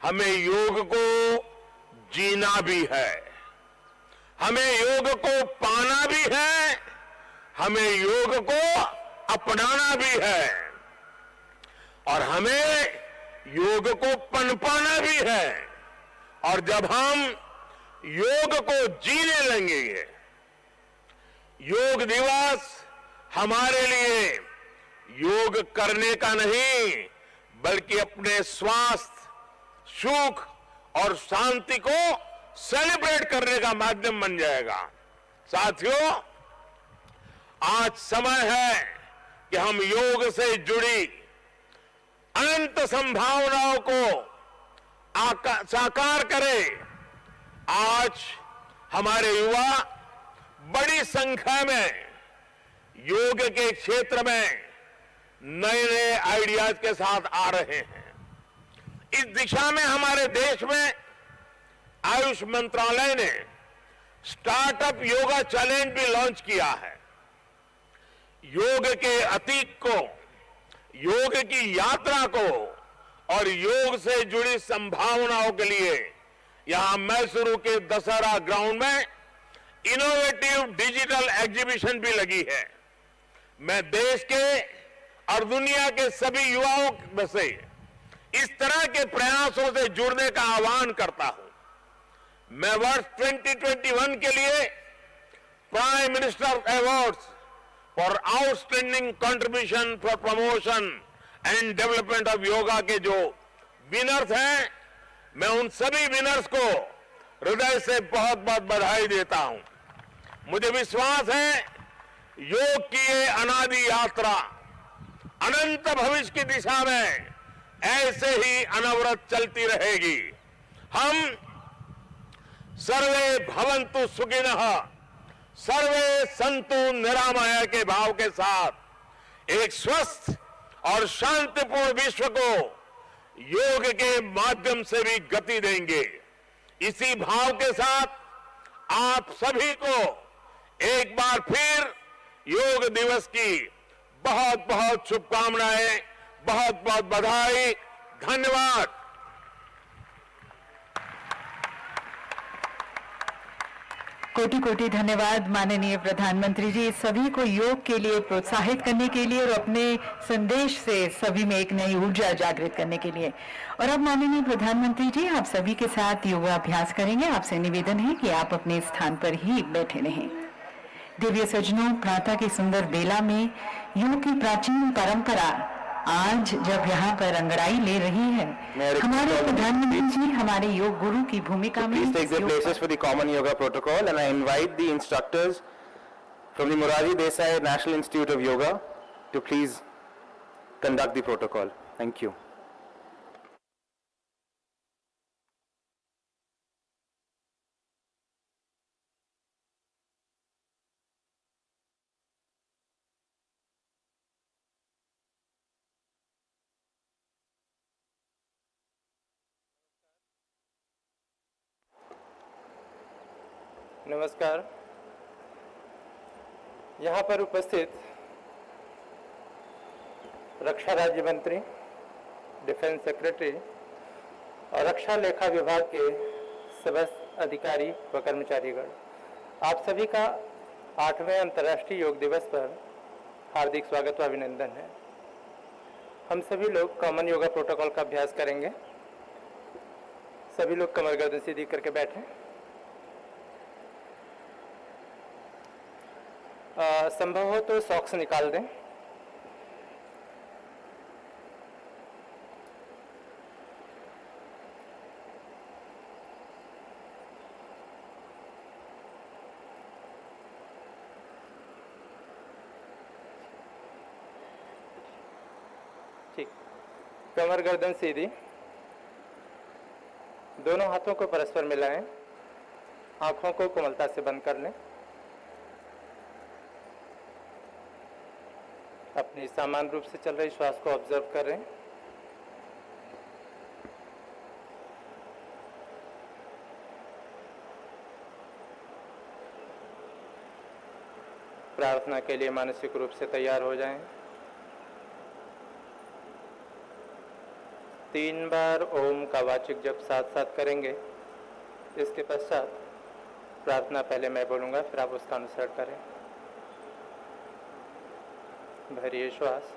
हमें योग को जीना भी है, हमें योग को पाना भी है, हमें योग को अपनाना भी है और हमें योग को पनपाना भी है। और जब हम योग को जीने लगेंगे, योग दिवस हमारे लिए योग करने का नहीं बल्कि अपने स्वास्थ्य, सुख और शांति को सेलिब्रेट करने का माध्यम बन जाएगा। साथियों, आज समय है कि हम योग से जुड़ी अनंत संभावनाओं को साकार करें। आज हमारे युवा बड़ी संख्या में योग के क्षेत्र में नए नए आइडियाज के साथ आ रहे हैं। इस दिशा में हमारे देश में आयुष मंत्रालय ने स्टार्टअप योगा चैलेंज भी लॉन्च किया है। योग के अतीत को, योग की यात्रा को और योग से जुड़ी संभावनाओं के लिए यहां मैसूरू के दशहरा ग्राउंड में इनोवेटिव डिजिटल एग्जीबिशन भी लगी है। मैं देश के और दुनिया के सभी युवाओं में से इस तरह के प्रयासों से जुड़ने का आह्वान करता हूं। मैं वर्ष 2021 के लिए prime minister awards for outstanding contribution for promotion and development of yoga के जो विनर्स हैं, मैं उन सभी विनर्स को हृदय से बहुत बहुत बधाई देता हूं। मुझे विश्वास है योग की ये अनादि यात्रा अनंत भविष्य की दिशा में ऐसे ही अनवरत चलती रहेगी। हम सर्वे भवन्तु सुखिनः, सर्वे सन्तु निरामय के भाव के साथ एक स्वस्थ और शांतिपूर्ण विश्व को योग के माध्यम से भी गति देंगे। इसी भाव के साथ आप सभी को एक बार फिर योग दिवस की बहुत बहुत शुभकामनाएं, बहुत बहुत बधाई, धन्यवाद। कोटि कोटि धन्यवाद माननीय प्रधानमंत्री जी, सभी को योग के लिए प्रोत्साहित करने के लिए और अपने संदेश से सभी में एक नई ऊर्जा जागृत करने के लिए। और अब माननीय प्रधानमंत्री जी आप सभी के साथ योगाभ्यास करेंगे। आपसे निवेदन है कि आप अपने स्थान पर ही बैठे रहें। दिव्य सज्जनों, प्रातः की सुंदर बेला में योग की प्राचीन परंपरा आज जब यहाँ पर अंगड़ाई ले रही है, हमारे प्रधानमंत्री जी हमारे योग गुरु की भूमिका में Please take their places for the common yoga protocol, and I invite the instructors from the Morarji Desai National Institute of Yoga to please conduct the protocol. Thank you. नमस्कार। यहाँ पर उपस्थित रक्षा राज्य मंत्री, डिफेंस सेक्रेटरी और रक्षा लेखा विभाग के समस्त अधिकारी व कर्मचारीगण, आप सभी का 8वें अंतर्राष्ट्रीय योग दिवस पर हार्दिक स्वागत व अभिनंदन है। हम सभी लोग कॉमन योगा प्रोटोकॉल का अभ्यास करेंगे। सभी लोग कमर गर्दन सीधी करके बैठें। संभव हो तो सॉक्स निकाल दें। ठीक। कमर गर्दन सीधी, दोनों हाथों को परस्पर मिलाएं, आंखों को कोमलता से बंद कर लें। अपनी सामान्य रूप से चल रही श्वास को ऑब्जर्व कर रहे हैं। प्रार्थना के लिए मानसिक रूप से तैयार हो जाएं। 3 बार ओम का वाचिक जप साथ साथ करेंगे। इसके पश्चात प्रार्थना पहले मैं बोलूँगा, फिर आप उसका अनुसरण करें। भरिए श्वास।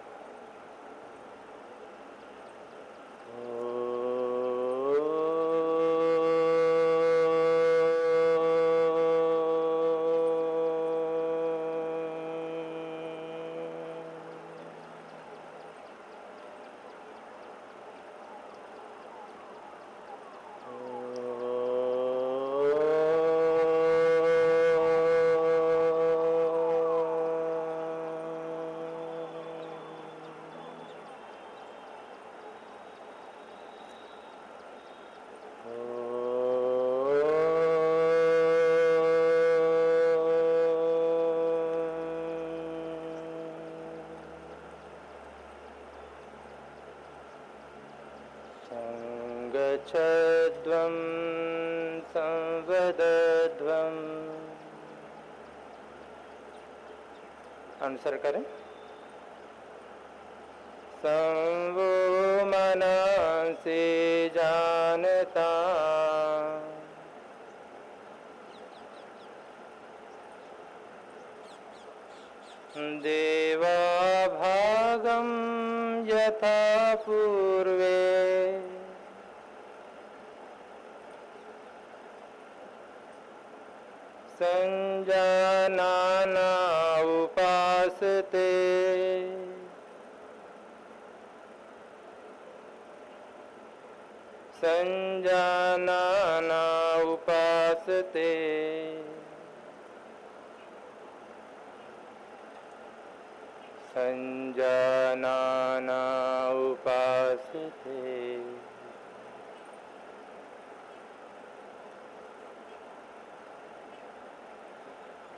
संगच्छध्वं संवदध्वं। अनुसरण करें। संवो मनांसि जानता, देवा भागं यथा पूर्वे, संजानाना उपासते, संजानाना उपासते, संजानाना उपासते।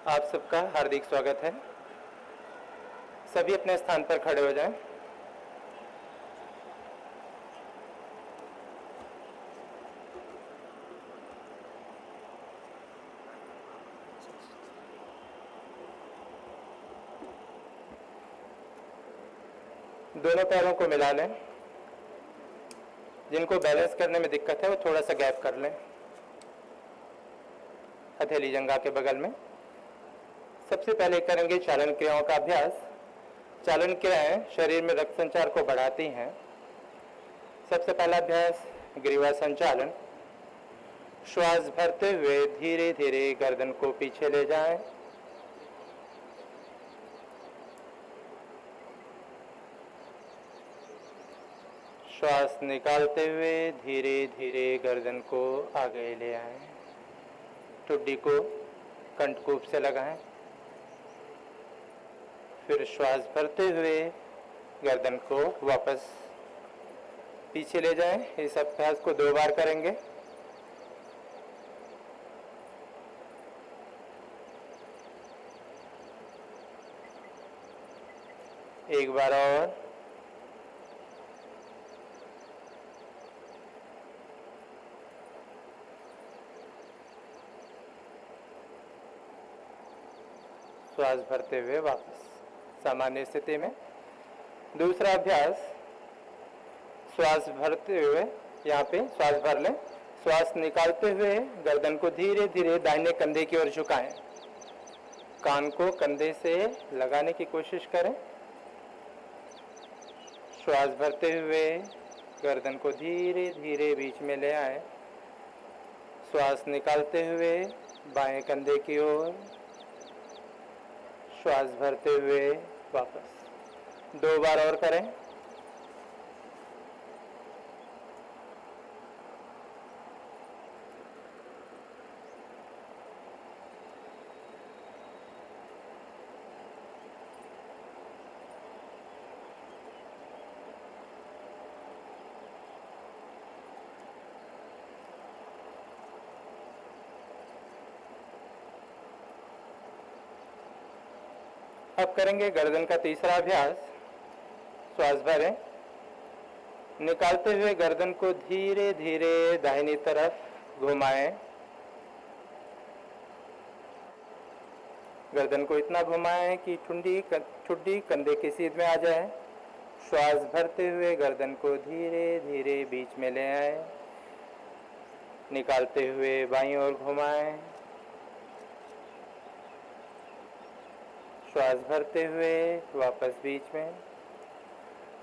आप सबका हार्दिक स्वागत है। सभी अपने स्थान पर खड़े हो जाएं। दोनों पैरों को मिला लें। जिनको बैलेंस करने में दिक्कत है वो थोड़ा सा गैप कर लें हथेली जंघा के बगल में। सबसे पहले करेंगे चालन क्रियाओं का अभ्यास। चालन क्रियाएं शरीर में रक्त संचार को बढ़ाती हैं। सबसे पहला अभ्यास ग्रीवा संचालन। श्वास भरते हुए धीरे धीरे गर्दन को पीछे ले जाएं। श्वास निकालते हुए धीरे धीरे गर्दन को आगे ले आएं। ठुड्डी को कंठकूप से लगाएं। फिर श्वास भरते हुए गर्दन को वापस पीछे ले जाएं। इस अभ्यास को 2 बार करेंगे। एक बार और। श्वास भरते हुए वापस सामान्य स्थिति में। दूसरा अभ्यास श्वास भरते हुए यहाँ पे श्वास भर लें। श्वास निकालते हुए गर्दन को धीरे धीरे दाहिने कंधे की ओर झुकाएं। कान को कंधे से लगाने की कोशिश करें। श्वास भरते हुए गर्दन को धीरे धीरे बीच में ले आएं। श्वास निकालते हुए बाएं कंधे की ओर। श्वास भरते हुए वापस 2 बार और करें। अब करेंगे गर्दन का तीसरा अभ्यास। श्वास भरें, निकालते हुए गर्दन को धीरे धीरे दाहिनी तरफ घुमाएं। गर्दन को इतना घुमाएं कि ठुड्डी कंधे की सीध में आ जाए। श्वास भरते हुए गर्दन को धीरे धीरे बीच में ले आए। निकालते हुए बाईं ओर घुमाएं। श्वास भरते हुए वापस बीच में।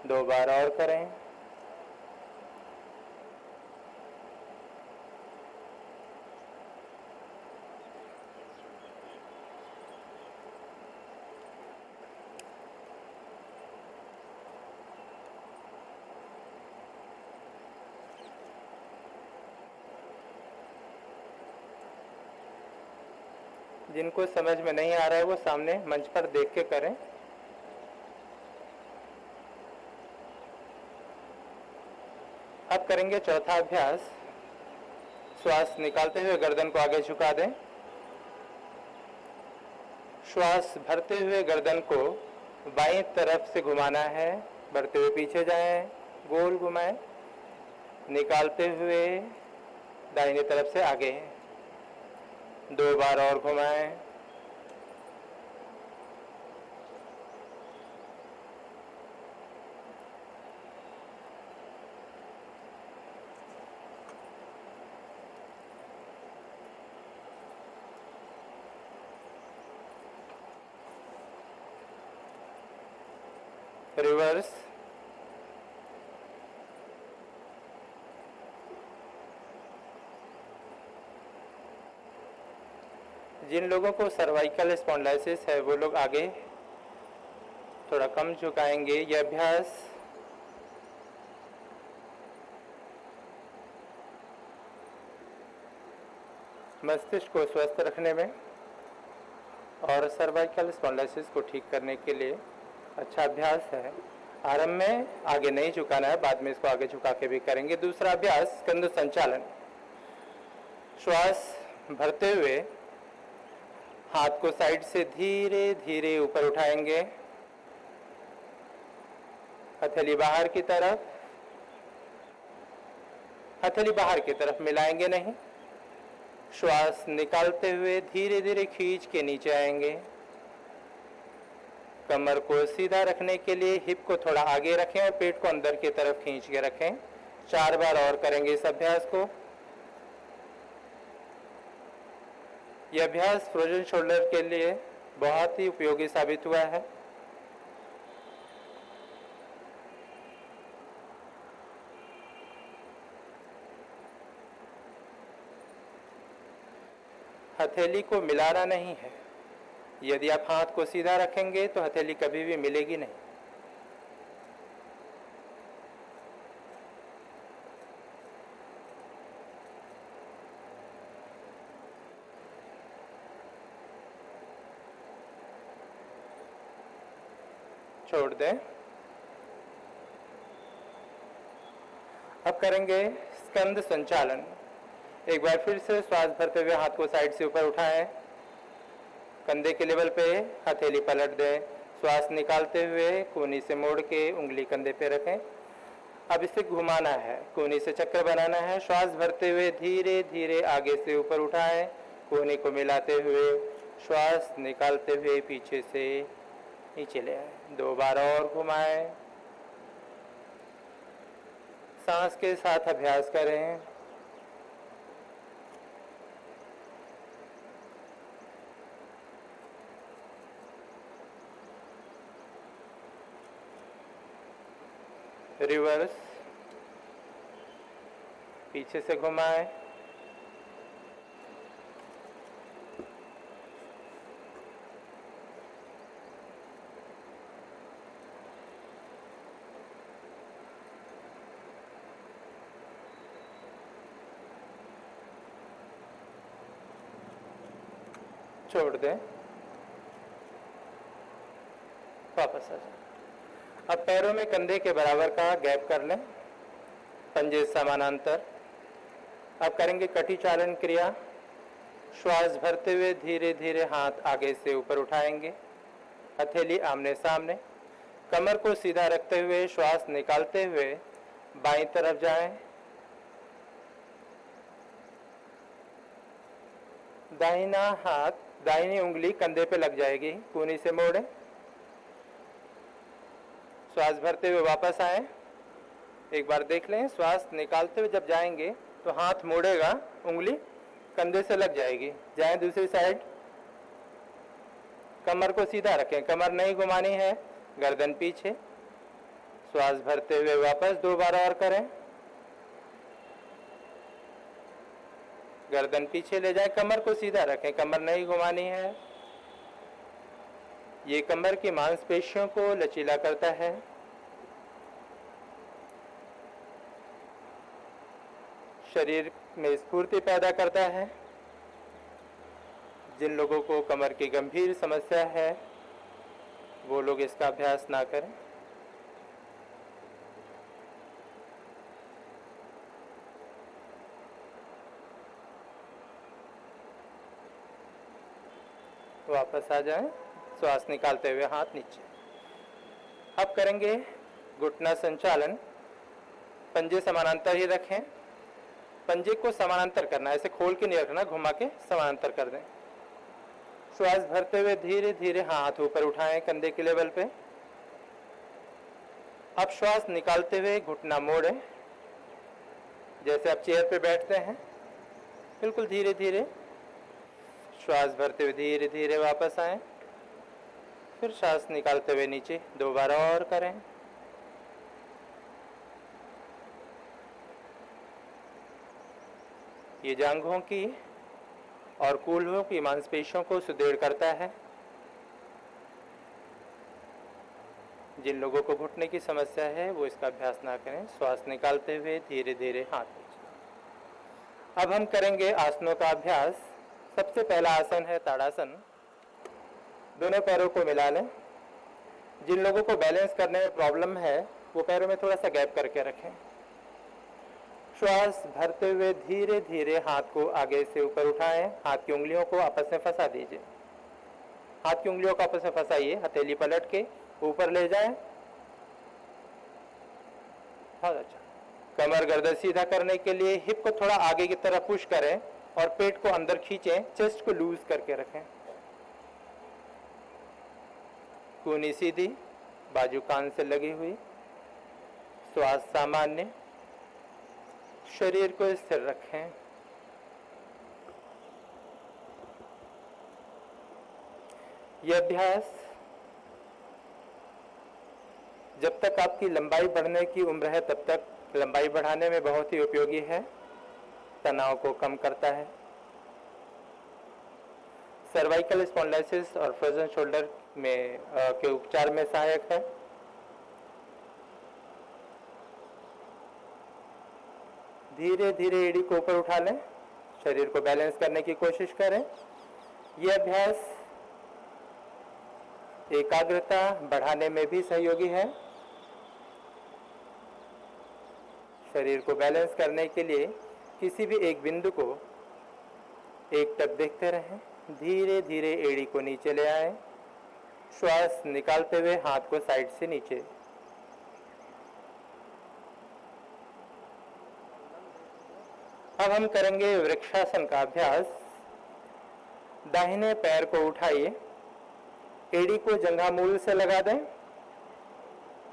2 बार और करें। जिनको समझ में नहीं आ रहा है वो सामने मंच पर देख के करें। अब करेंगे चौथा अभ्यास। श्वास निकालते हुए गर्दन को आगे झुका दें। श्वास भरते हुए गर्दन को बाईं तरफ से घुमाना है। बढ़ते हुए पीछे जाएं, गोल घुमाएं। निकालते हुए दाहिनी तरफ से आगे। 2 बार और घुमाएं। रिवर्स। जिन लोगों को सर्वाइकल स्पॉन्डिलाइसिस है वो लोग आगे थोड़ा कम झुकाएंगे। यह अभ्यास मस्तिष्क को स्वस्थ रखने में और सर्वाइकल स्पॉन्डिलाइसिस को ठीक करने के लिए अच्छा अभ्यास है। आरंभ में आगे नहीं झुकाना है, बाद में इसको आगे झुका के भी करेंगे। दूसरा अभ्यास स्कंद संचालन। श्वास भरते हुए हाथ को साइड से धीरे धीरे ऊपर उठाएंगे। हथेली बाहर की तरफ, हथेली बाहर की तरफ मिलाएंगे नहीं। श्वास निकालते हुए धीरे धीरे खींच के नीचे आएंगे। कमर को सीधा रखने के लिए हिप को थोड़ा आगे रखें और पेट को अंदर की तरफ खींच के रखें। 4 बार और करेंगे इस अभ्यास को। यह अभ्यास फ्रोजन शोल्डर के लिए बहुत ही उपयोगी साबित हुआ है। हथेली को मिलाना नहीं है। यदि आप हाथ को सीधा रखेंगे तो हथेली कभी भी मिलेगी नहीं। छोड़ दें। अब करेंगे स्कंद संचालन। एक बार फिर से श्वास भरते हुए हाथ को साइड से ऊपर उठाएं। कंधे के लेवल पे हथेली पलट दें। श्वास निकालते हुए कूनी से मोड़ के उंगली कंधे पे रखें। अब इसे घुमाना है, कूनी से चक्कर बनाना है। श्वास भरते हुए धीरे धीरे आगे से ऊपर उठाएं, कूनी को मिलाते हुए। श्वास निकालते हुए पीछे से नीचे ले आए। 2 बार और घुमाएं। सांस के साथ अभ्यास करें। रिवर्स, पीछे से घुमाएं। छोड़ दें। वापस आ जाए। अब पैरों में कंधे के बराबर का गैप कर लें, पंजे समानांतर। अब करेंगे कटी चालन क्रिया। श्वास भरते हुए धीरे धीरे हाथ आगे से ऊपर उठाएंगे। हथेली आमने सामने। कमर को सीधा रखते हुए श्वास निकालते हुए बाईं तरफ जाएं। दाहिना हाथ, दाहिनी उंगली कंधे पे लग जाएगी, कूनी से मोड़ें। श्वास भरते हुए वापस आए। एक बार देख लें, श्वास निकालते हुए जब जाएंगे तो हाथ मोड़ेगा, उंगली कंधे से लग जाएगी। जाएं दूसरी साइड। कमर को सीधा रखें, कमर नहीं घुमानी है, गर्दन पीछे। श्वास भरते हुए वापस 2 बार और करें। गर्दन पीछे ले जाएं, कमर को सीधा रखें, कमर नहीं घुमानी है। ये कमर की मांसपेशियों को लचीला करता है। शरीर में स्फूर्ति पैदा करता है। जिन लोगों को कमर की गंभीर समस्या है वो लोग इसका अभ्यास ना करें। वापस आ जाएं, श्वास निकालते हुए हाथ नीचे। अब करेंगे घुटना संचालन। पंजे समानांतर ही रखें, पंजे को समानांतर करना, ऐसे खोल के नहीं रखना, घुमा के समानांतर कर दें। श्वास भरते हुए धीरे धीरे हाथ ऊपर उठाएं कंधे के लेवल पे। अब श्वास निकालते हुए घुटना मोड़ें, जैसे आप चेयर पे बैठते हैं, बिल्कुल धीरे धीरे। श्वास भरते हुए धीरे धीरे वापस आएं, फिर श्वास निकालते हुए नीचे 2 बार और करें। ये जांघों की और कूल्हों की मांसपेशियों को सुदृढ़ करता है। जिन लोगों को घुटने की समस्या है वो इसका अभ्यास ना करें। श्वास निकालते हुए धीरे धीरे हाथ नीचे। अब हम करेंगे आसनों का अभ्यास। सबसे पहला आसन है ताड़ासन। दोनों पैरों को मिला लें। जिन लोगों को बैलेंस करने में प्रॉब्लम है वो पैरों में थोड़ा सा गैप करके रखें। श्वास भरते हुए धीरे धीरे हाथ को आगे से ऊपर उठाएं। हाथ की उंगलियों को आपस में फंसा दीजिए। हाथ की उंगलियों को आपस में फंसाइए, हथेली पलट के ऊपर ले जाएं। बहुत अच्छा। कमर गर्दन सीधा करने के लिए हिप को थोड़ा आगे की तरफ पुश करें और पेट को अंदर खींचें, चेस्ट को लूज करके रखें। कूनी सीधी, बाजू कान से लगी हुई। श्वास सामान्य, शरीर को स्थिर रखें। यह अभ्यास जब तक आपकी लंबाई बढ़ने की उम्र है तब तक लंबाई बढ़ाने में बहुत ही उपयोगी है। तनाव को कम करता है। सर्वाइकल स्पॉन्डिलोसिस और फ्रोजन शोल्डर में के उपचार में सहायक है। धीरे धीरे एड़ी को ऊपर उठा लें, शरीर को बैलेंस करने की कोशिश करें। यह अभ्यास एकाग्रता बढ़ाने में भी सहयोगी है। शरीर को बैलेंस करने के लिए किसी भी एक बिंदु को एक टक देखते रहें। धीरे धीरे एड़ी को नीचे ले आएं। श्वास निकालते हुए हाथ को साइड से नीचे। अब हम करेंगे वृक्षासन का अभ्यास। दाहिने पैर को उठाइए, एड़ी को जंघा मूल से लगा दें।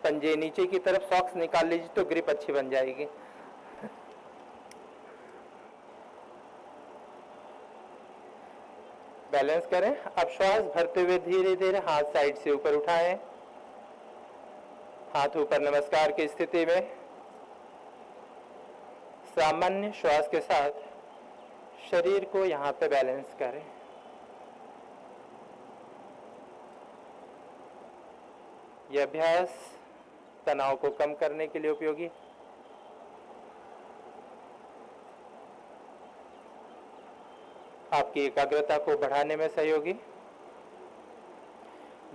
पंजे नीचे की तरफ, सॉक्स निकाल लीजिए तो ग्रिप अच्छी बन जाएगी। बैलेंस करें। अब श्वास भरते हुए धीरे धीरे हाथ साइड से ऊपर उठाएं। हाथ ऊपर नमस्कार की स्थिति में। सामान्य श्वास के साथ शरीर को यहां पे बैलेंस करें। यह अभ्यास तनाव को कम करने के लिए उपयोगी। आपकी एकाग्रता को बढ़ाने में सहयोगी।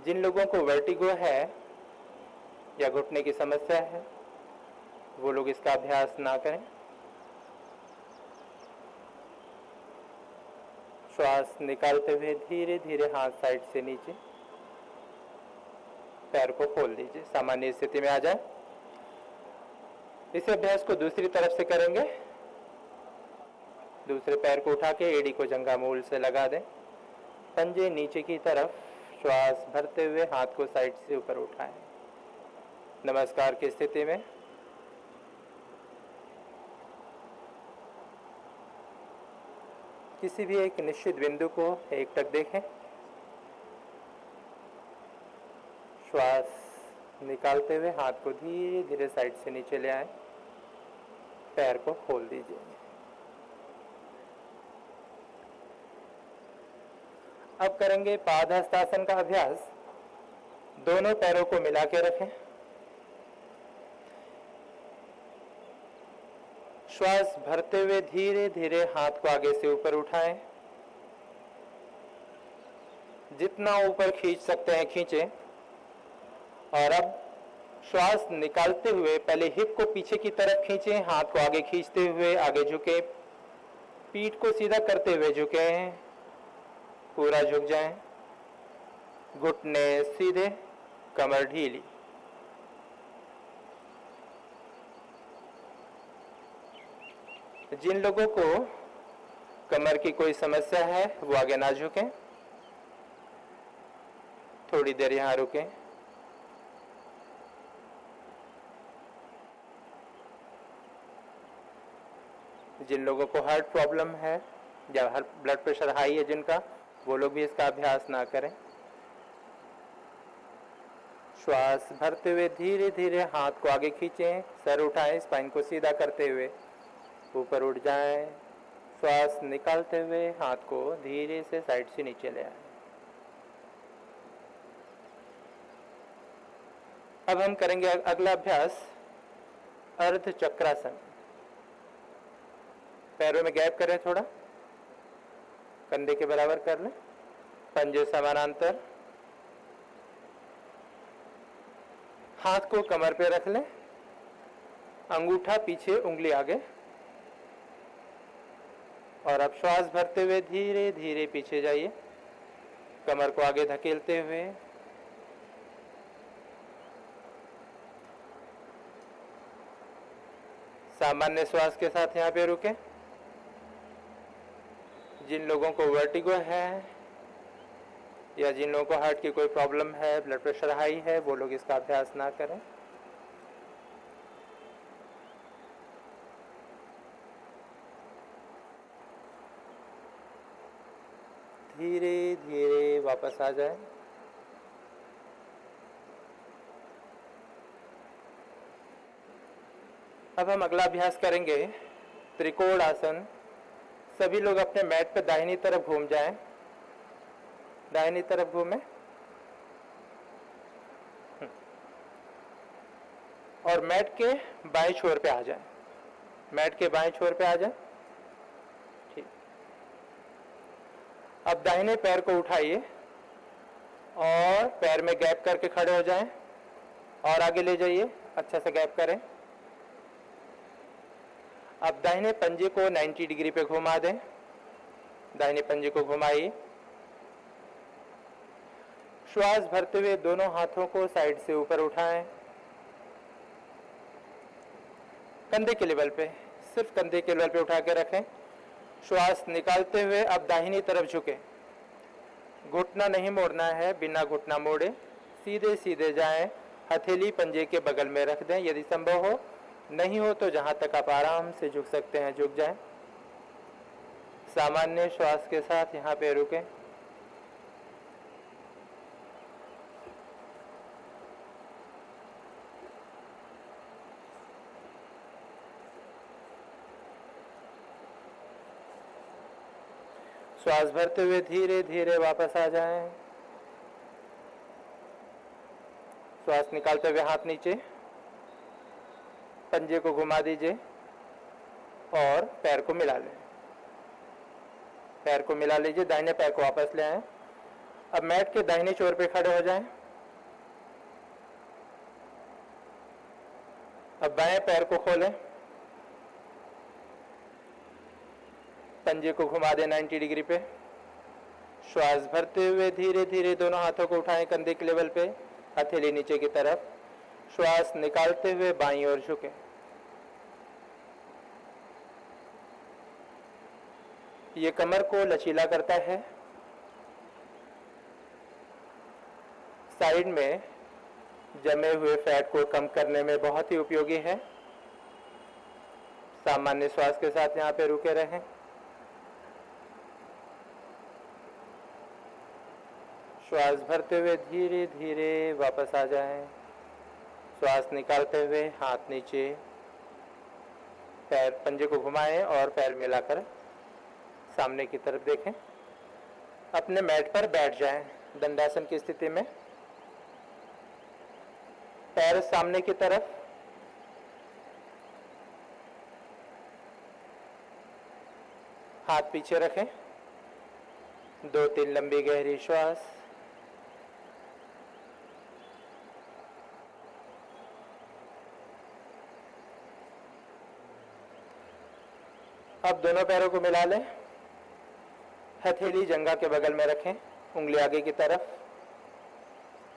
जिन लोगों को वर्टिगो है या घुटने की समस्या है वो लोग इसका अभ्यास ना करें। श्वास निकालते हुए धीरे धीरे हाथ साइड से नीचे। पैर को खोल दीजिए, सामान्य स्थिति में आ जाए। इस अभ्यास को दूसरी तरफ से करेंगे। दूसरे पैर को उठा के एड़ी को जंघा मूल से लगा दें, पंजे नीचे की तरफ, श्वास भरते हुए हाथ को साइड से ऊपर उठाएं। नमस्कार की स्थिति में किसी भी एक निश्चित बिंदु को एकटक देखें। श्वास निकालते हुए हाथ को धीरे धीरे साइड से नीचे ले आए, पैर को खोल दीजिए। अब करेंगे पादहस्तासन का अभ्यास। दोनों पैरों को मिला के रखें, श्वास भरते हुए धीरे धीरे हाथ को आगे से ऊपर उठाएं। जितना ऊपर खींच सकते हैं खींचें। और अब श्वास निकालते हुए पहले हिप को पीछे की तरफ खींचें, हाथ को आगे खींचते हुए आगे झुके, पीठ को सीधा करते हुए झुके, पूरा झुक जाएं, घुटने सीधे, कमर ढीली। जिन लोगों को कमर की कोई समस्या है वो आगे ना झुकें, थोड़ी देर यहां रुकें। जिन लोगों को हार्ट प्रॉब्लम है या ब्लड प्रेशर हाई है जिनका, वो लोग भी इसका अभ्यास ना करें। श्वास भरते हुए धीरे धीरे हाथ को आगे खींचें, सर उठाएं, स्पाइन को सीधा करते हुए ऊपर उठ जाएं। श्वास निकालते हुए हाथ को धीरे से साइड से नीचे ले आए। अब हम करेंगे अगला अभ्यास अर्ध चक्रासन। पैरों में गैप करें, थोड़ा कंधे के बराबर कर लें, पंजे समानांतर, हाथ को कमर पे रख लें, अंगूठा पीछे, उंगली आगे। और अब श्वास भरते हुए धीरे धीरे पीछे जाइए, कमर को आगे धकेलते हुए। सामान्य श्वास के साथ यहाँ पे रुके। जिन लोगों को वर्टिगो है या जिन लोगों को हार्ट की कोई प्रॉब्लम है, ब्लड प्रेशर हाई है, वो लोग इसका अभ्यास ना करें। धीरे धीरे वापस आ जाए। अब हम अगला अभ्यास करेंगे त्रिकोण आसन। सभी लोग अपने मैट पर दाहिनी तरफ घूम जाएं, दाहिनी तरफ घूमें और मैट के बाएं छोर पे आ जाएं, मैट के बाएं छोर पे आ जाएं। ठीक। अब दाहिने पैर को उठाइए और पैर में गैप करके खड़े हो जाएं और आगे ले जाइए, अच्छा से गैप करें। अब दाहिने पंजे को 90 डिग्री पे घुमा दें, दाहिने पंजे को घुमाइए। श्वास भरते हुए दोनों हाथों को साइड से ऊपर उठाएं, कंधे के लेवल पे, सिर्फ कंधे के लेवल पे उठा के रखें। श्वास निकालते हुए अब दाहिनी तरफ झुके, घुटना नहीं मोड़ना है, बिना घुटना मोड़े सीधे सीधे जाएं, हथेली पंजे के बगल में रख दें। यदि संभव हो, नहीं हो तो जहां तक आप आराम से झुक सकते हैं झुक जाएं। सामान्य श्वास के साथ यहाँ पे रुकें। श्वास भरते हुए धीरे धीरे वापस आ जाएं। श्वास निकालते हुए हाथ नीचे, पंजे को घुमा दीजिए और पैर को मिला लें। पैर को मिला लीजिए, दाहिने पैर को वापस ले आएं। अब मैट के दाहिने छोर पे खड़े हो जाएं। अब बाएं पैर को खोलें, पंजे को घुमा दें 90 डिग्री पे। श्वास भरते हुए धीरे धीरे दोनों हाथों को उठाएं कंधे के लेवल पे, हथेली नीचे की तरफ, श्वास निकालते हुए बाईं ओर झुकें। ये कमर को लचीला करता है, साइड में जमे हुए फैट को कम करने में बहुत ही उपयोगी है। सामान्य श्वास के साथ यहाँ पे रुके रहें। श्वास भरते हुए धीरे धीरे वापस आ जाएं। श्वास निकालते हुए हाथ नीचे, पैर पंजे को घुमाएं और पैर मिलाकर सामने की तरफ देखें। अपने मैट पर बैठ जाएं दंडासन की स्थिति में। पैर सामने की तरफ, हाथ पीछे रखें। 2-3 लंबी गहरी श्वास। अब दोनों पैरों को मिला लें। हथेली जंघा के बगल में रखें, उंगली आगे की तरफ।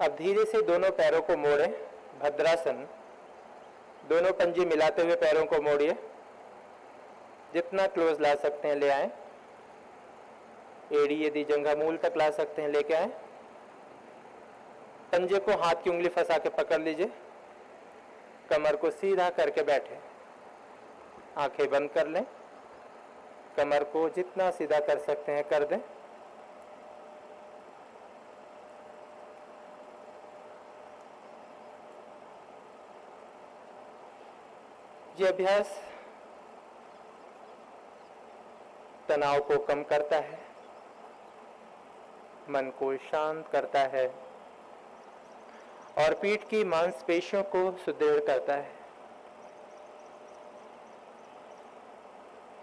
अब धीरे से दोनों पैरों को मोड़ें, भद्रासन। दोनों पंजे मिलाते हुए पैरों को मोड़िए, जितना क्लोज ला सकते हैं ले आएं। एड़ी यदि जंघा मूल तक ला सकते हैं लेके आएं। पंजे को हाथ की उंगली फंसा के पकड़ लीजिए। कमर को सीधा करके बैठे, आंखें बंद कर लें। कमर को जितना सीधा कर सकते हैं कर दें। ये अभ्यास तनाव को कम करता है, मन को शांत करता है और पीठ की मांसपेशियों को सुदृढ़ करता है।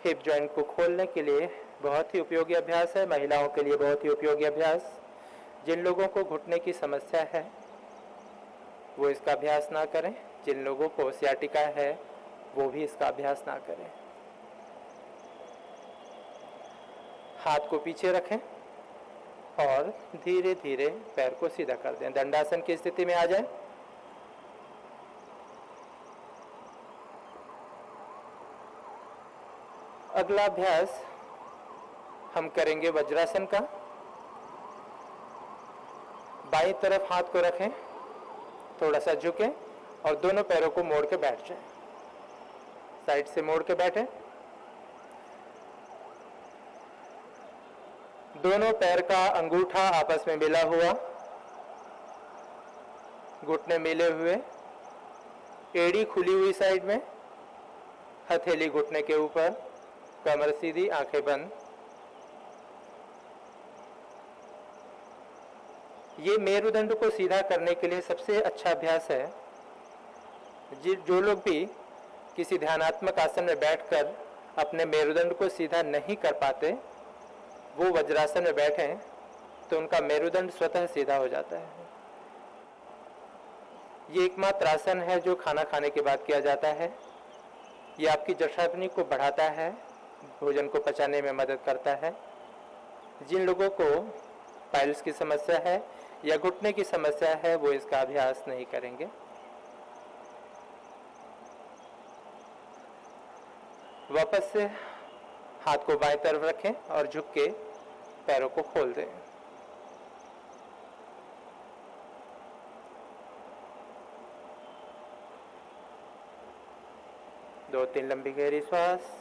हिप जॉइंट को खोलने के लिए बहुत ही उपयोगी अभ्यास है। महिलाओं के लिए बहुत ही उपयोगी अभ्यास। जिन लोगों को घुटने की समस्या है वो इसका अभ्यास ना करें। जिन लोगों को सियाटिका है वो भी इसका अभ्यास ना करें। हाथ को पीछे रखें और धीरे धीरे पैर को सीधा कर दें। दंडासन की स्थिति में आ जाएं। अगला अभ्यास हम करेंगे वज्रासन का। बाईं तरफ हाथ को रखें, थोड़ा सा झुकें और दोनों पैरों को मोड़ के बैठ जाएं। साइड से मोड़ के बैठें। दोनों पैर का अंगूठा आपस में मिला हुआ, घुटने मिले हुए, एड़ी खुली हुई साइड में, हथेली घुटने के ऊपर, कमर सीधी, आंखें बंद। ये मेरुदंड को सीधा करने के लिए सबसे अच्छा अभ्यास है। जो लोग भी किसी ध्यानात्मक आसन में बैठकर अपने मेरुदंड को सीधा नहीं कर पाते, वो वज्रासन में बैठें तो उनका मेरुदंड स्वतः सीधा हो जाता है। ये एकमात्र आसन है जो खाना खाने के बाद किया जाता है। ये आपकी जठराग्नि को बढ़ाता है, भोजन को पचाने में मदद करता है। जिन लोगों को पाइल्स की समस्या है या घुटने की समस्या है वो इसका अभ्यास नहीं करेंगे। वापस से हाथ को बाएं तरफ रखें और झुक के पैरों को खोल दें। दो तीन लंबी गहरी श्वास।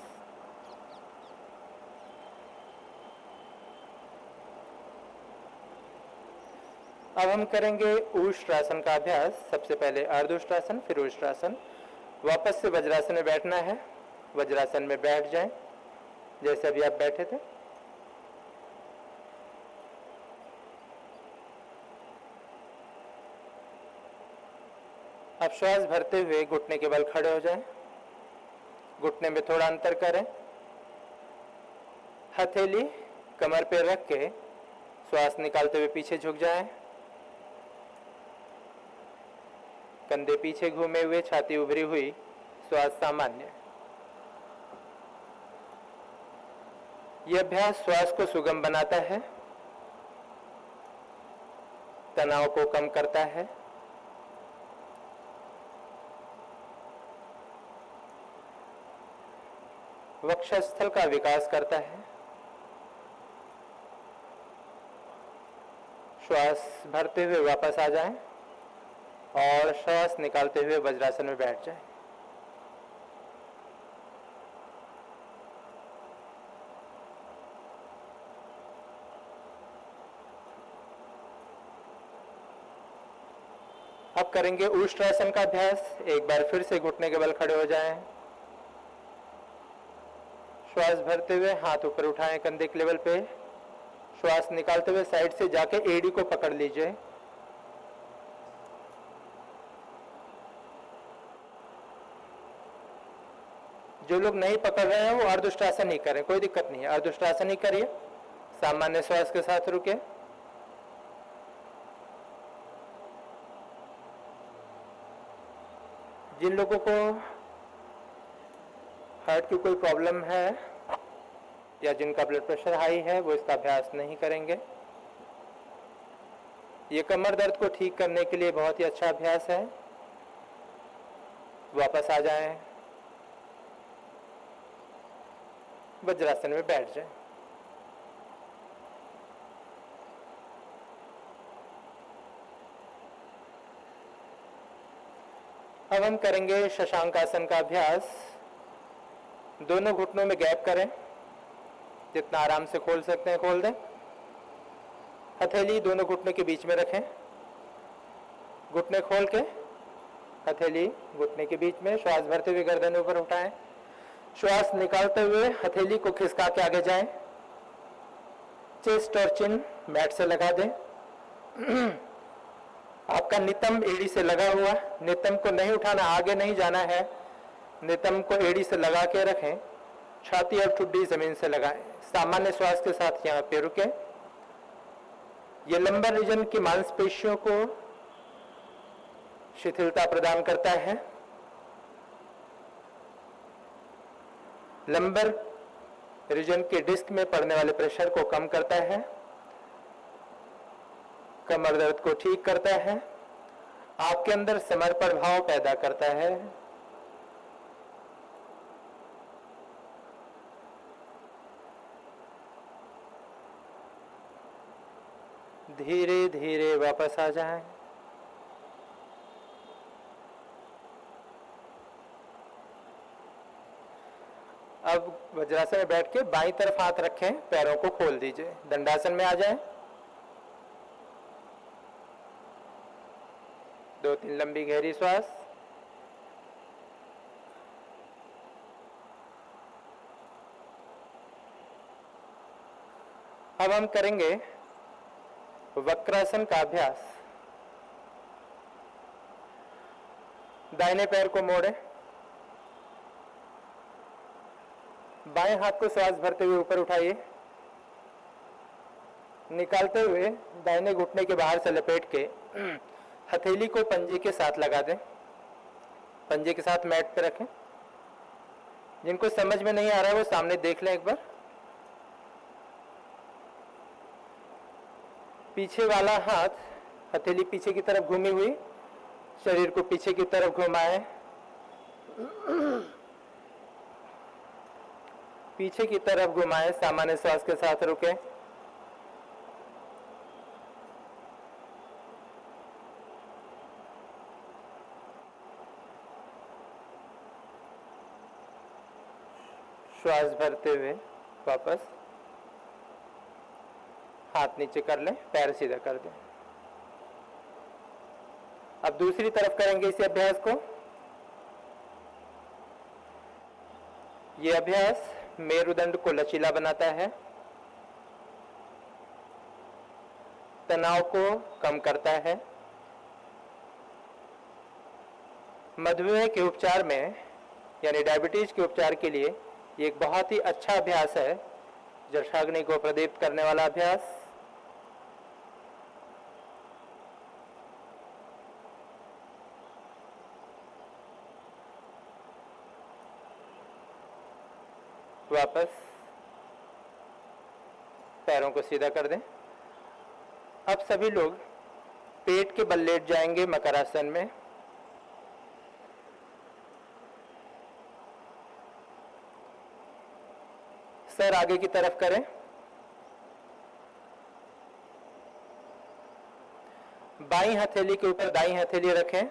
अब हम करेंगे उष्ट्रासन का अभ्यास। सबसे पहले अर्धउष्ट्रासन, फिर उष्ट्रासन। वापस से वज्रासन में बैठना है। वज्रासन में बैठ जाएं जैसे अभी आप बैठे थे। अब श्वास भरते हुए घुटने के बल खड़े हो जाएं। घुटने में थोड़ा अंतर करें। हथेली कमर पे रख के श्वास निकालते हुए पीछे झुक जाएं। कंधे पीछे घूमे हुए, छाती उभरी हुई, श्वास सामान्य। यह अभ्यास श्वास को सुगम बनाता है, तनाव को कम करता है, वक्षस्थल का विकास करता है। श्वास भरते हुए वापस आ जाएं और श्वास निकालते हुए वज्रासन में बैठ जाएं। अब करेंगे उष्ट्रासन का अभ्यास। एक बार फिर से घुटने के बल खड़े हो जाएं। श्वास भरते हुए हाथ ऊपर उठाएं कंधे के लेवल पे। श्वास निकालते हुए साइड से जाके एड़ी को पकड़ लीजिए। जो लोग नहीं पकड़ रहे हैं वो अर्धउष्ट्रासन ही करें, कोई दिक्कत नहीं है, अर्धउष्ट्रासन ही करिए। सामान्य श्वास के साथ रुके। जिन लोगों को हार्ट की कोई प्रॉब्लम है या जिनका ब्लड प्रेशर हाई है वो इसका अभ्यास नहीं करेंगे। ये कमर दर्द को ठीक करने के लिए बहुत ही अच्छा अभ्यास है। वापस आ जाएं, वज्रासन में बैठ जाएं। अब हम करेंगे शशांकासन का अभ्यास। दोनों घुटनों में गैप करें, जितना आराम से खोल सकते हैं खोल दें। हथेली दोनों घुटने के बीच में रखें। घुटने खोल के हथेली घुटने के बीच में। श्वास भरते हुए गर्दन ऊपर उठाएं। श्वास निकालते हुए हथेली को खिसका के आगे जाएं। चेस्ट और चिन मैट से लगा दें। आपका नितंब एड़ी से लगा हुआ, नितंब को नहीं उठाना, आगे नहीं जाना है। नितंब को एड़ी से लगा के रखें। छाती और ठुड्डी जमीन से लगाएं। सामान्य श्वास के साथ यहाँ पे रुके। ये लंबर रीजन की मांसपेशियों को शिथिलता प्रदान करता है। लंबर रीजन के डिस्क में पड़ने वाले प्रेशर को कम करता है। कमर दर्द को ठीक करता है। आपके अंदर समर्पण भाव पैदा करता है। धीरे धीरे वापस आ जाएं। अब वज्रासन में बैठ के बाईं तरफ हाथ रखें, पैरों को खोल दीजिए। दंडासन में आ जाएं। 2-3 लंबी गहरी श्वास। अब हम करेंगे वक्रासन का अभ्यास। दाहिने पैर को मोड़ें। बाएं हाथ को श्वास भरते हुए ऊपर उठाइए। निकालते हुए दाहिने घुटने के बाहर से लपेट के हथेली को पंजे के साथ लगा दें। पंजे के साथ मैट पे रखें। जिनको समझ में नहीं आ रहा है वो सामने देख लें एक बार। पीछे वाला हाथ हथेली पीछे की तरफ घूमी हुई, शरीर को पीछे की तरफ घुमाएं। पीछे की तरफ घुमाएं। सामान्य श्वास के साथ रुकें। श्वास भरते हुए वापस हाथ नीचे कर लें, पैर सीधा कर दें। अब दूसरी तरफ करेंगे इसी अभ्यास को। यह अभ्यास मेरुदंड को लचीला बनाता है, तनाव को कम करता है। मधुमेह के उपचार में यानी डायबिटीज के उपचार के लिए ये एक बहुत ही अच्छा अभ्यास है। जठराग्नि को प्रदीप्त करने वाला अभ्यास। वापस पैरों को सीधा कर दें। अब सभी लोग पेट के बल लेट जाएंगे मकरासन में। सर आगे की तरफ करें। बाईं हथेली के ऊपर दाईं हथेली रखें,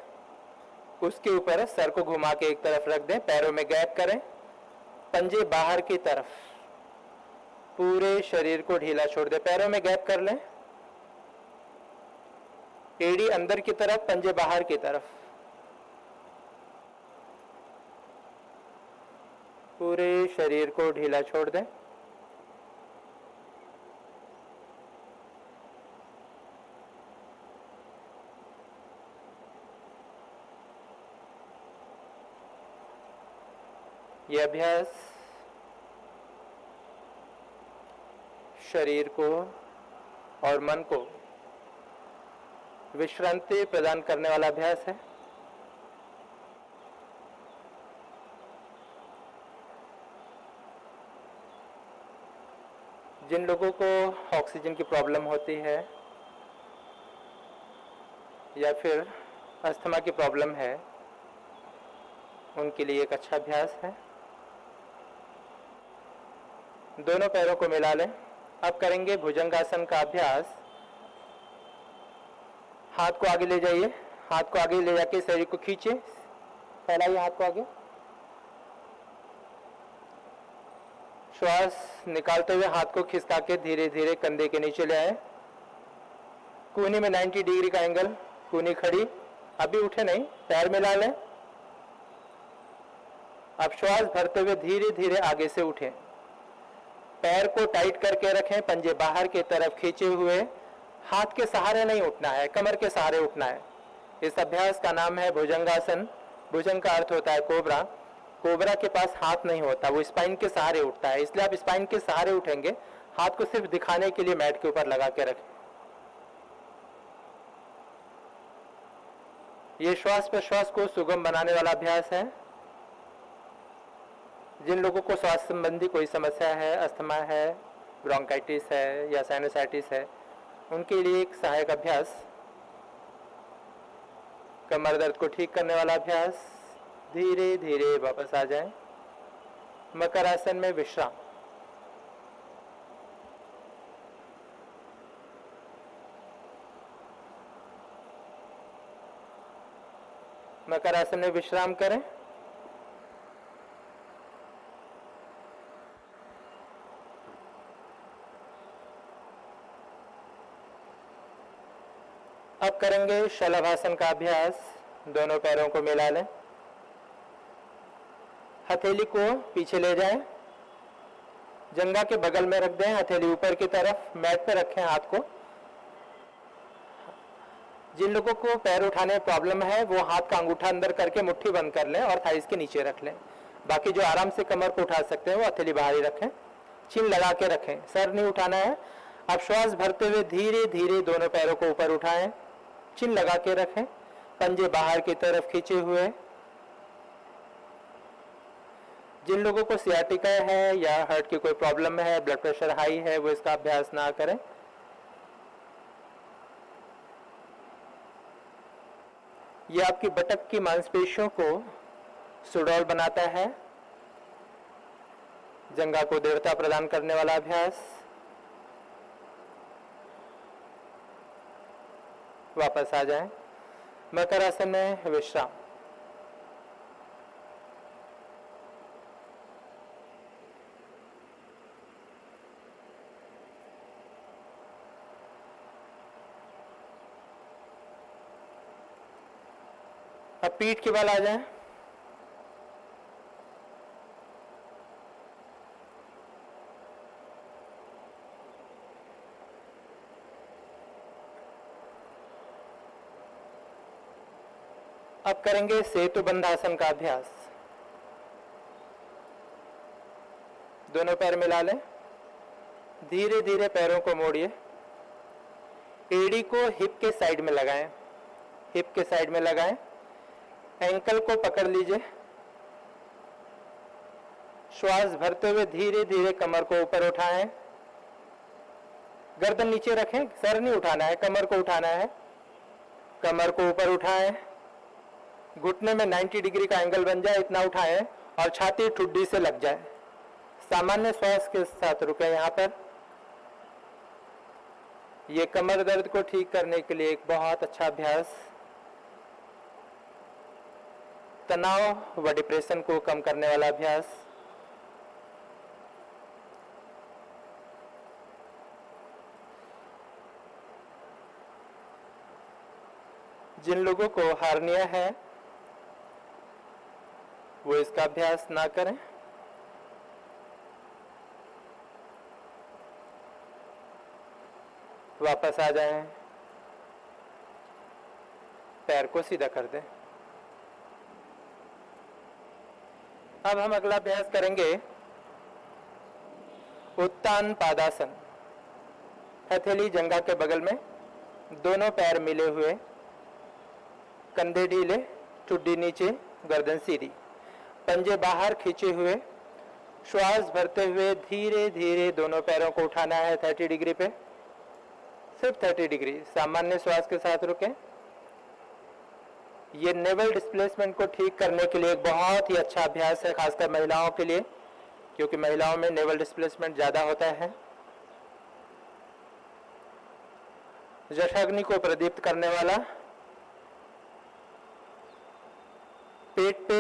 उसके ऊपर सर को घुमा के एक तरफ रख दें, पैरों में गैप करें, पंजे बाहर की तरफ, पूरे शरीर को ढीला छोड़ दें, पैरों में गैप कर लें, एड़ी अंदर की तरफ, पंजे बाहर की तरफ, पूरे शरीर को ढीला छोड़ दें। यह अभ्यास शरीर को और मन को विश्रांति प्रदान करने वाला अभ्यास है। जिन लोगों को ऑक्सीजन की प्रॉब्लम होती है या फिर अस्थमा की प्रॉब्लम है, उनके लिए एक अच्छा अभ्यास है। दोनों पैरों को मिला लें। अब करेंगे भुजंगासन का अभ्यास। हाथ को आगे ले जाइए, हाथ को आगे ले जाके शरीर को खींचे, फैलाइए हाथ को आगे। श्वास निकालते हुए हाथ को खिसका के धीरे धीरे कंधे के नीचे ले आए। कूनी में 90 डिग्री का एंगल, कूनी खड़ी, अभी उठे नहीं, पैर मिला लें। अब श्वास भरते हुए धीरे धीरे आगे से उठें, पैर को टाइट करके रखें, पंजे बाहर की तरफ खींचे हुए, हाथ के सहारे नहीं उठना है, कमर के सहारे उठना है। इस अभ्यास का नाम है भुजंगासन। भुजंग का अर्थ होता है कोबरा। कोबरा के पास हाथ नहीं होता, वो स्पाइन के सहारे उठता है, इसलिए आप स्पाइन के सहारे उठेंगे। हाथ को सिर्फ दिखाने के लिए मैट के ऊपर लगा के रखें। ये श्वास प्रश्वास को सुगम बनाने वाला अभ्यास है। जिन लोगों को स्वास्थ्य संबंधी कोई समस्या है, अस्थमा है, ब्रोंकाइटिस है या साइनोसाइटिस है, उनके लिए एक सहायक अभ्यास, कमर दर्द को ठीक करने वाला अभ्यास। धीरे धीरे वापस आ जाएं। मकर आसन में विश्राम। मकर आसन में विश्राम करें। अब करेंगे शलभासन का अभ्यास। दोनों पैरों को मिला लें, हथेली को पीछे ले जाएं, जंघा के बगल में रख दें, हथेली ऊपर की तरफ, मैट पर रखें हाथ को। जिन लोगों को पैर उठाने में प्रॉब्लम है, वो हाथ का अंगूठा अंदर करके मुट्ठी बंद कर लें और थाइस के नीचे रख लें। बाकी जो आराम से कमर को उठा सकते हैं, वो हथेली बाहर ही रखें, चिन लगा के रखें, सर नहीं उठाना है। अब श्वास भरते हुए धीरे धीरे दोनों पैरों को ऊपर उठाएं, चिन लगा के रखें, पंजे बाहर की तरफ खींचे हुए। जिन लोगों को सियाटिका है या हार्ट की कोई प्रॉब्लम है, ब्लड प्रेशर हाई है, वो इसका अभ्यास ना करें। ये आपकी बटक की मांसपेशियों को सुडौल बनाता है। जंघा को दृढ़ता प्रदान करने वाला अभ्यास। वापस आ जाएं। मकर आसन में विश्राम। अब पीठ के बल आ जाएं। अब करेंगे सेतु बंधासन का अभ्यास। दोनों पैर मिला लें, धीरे धीरे पैरों को मोड़िए, एड़ी को हिप के साइड में लगाएं, हिप के साइड में लगाएं, एंकल को पकड़ लीजिए, श्वास भरते हुए धीरे धीरे कमर को ऊपर उठाएं, गर्दन नीचे रखें, सर नहीं उठाना है, कमर को उठाना है, कमर को ऊपर उठाएं, घुटने में 90 डिग्री का एंगल बन जाए इतना उठाएं और छाती ठुड्डी से लग जाए, सामान्य श्वास के साथ रुके यहाँ पर। ये कमर दर्द को ठीक करने के लिए एक बहुत अच्छा अभ्यास, तनाव व डिप्रेशन को कम करने वाला अभ्यास। जिन लोगों को हार्निया है वो इसका अभ्यास ना करें। वापस आ जाएं, पैर को सीधा कर दें। अब हम अगला अभ्यास करेंगे उत्तान पादासन। हथेली जंघा के बगल में, दोनों पैर मिले हुए, कंधे ढीले, ठुड्डी नीचे, गर्दन सीधी, पंजे बाहर खींचे हुए। श्वास भरते हुए धीरे धीरे दोनों पैरों को उठाना है 30 डिग्री पे, सिर्फ 30 डिग्री। सामान्य श्वास के साथ रुकें। ये नेवल डिस्प्लेसमेंट को ठीक करने के लिए एक बहुत ही अच्छा अभ्यास है, खासकर महिलाओं के लिए, क्योंकि महिलाओं में नेवल डिस्प्लेसमेंट ज्यादा होता है। जठराग्नि को प्रदीप्त करने वाला, पेट पे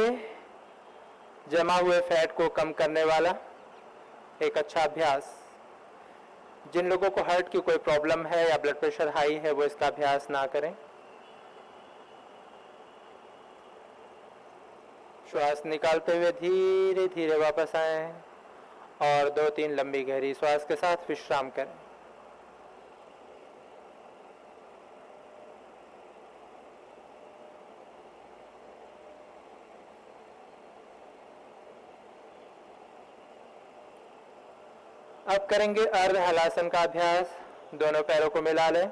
जमा हुए फैट को कम करने वाला एक अच्छा अभ्यास। जिन लोगों को हार्ट की कोई प्रॉब्लम है या ब्लड प्रेशर हाई है वो इसका अभ्यास ना करें। श्वास निकालते हुए धीरे धीरे वापस आए और 2-3 लंबी गहरी श्वास के साथ विश्राम करें। अब करेंगे अर्ध हलासन का अभ्यास। दोनों पैरों को मिला लें,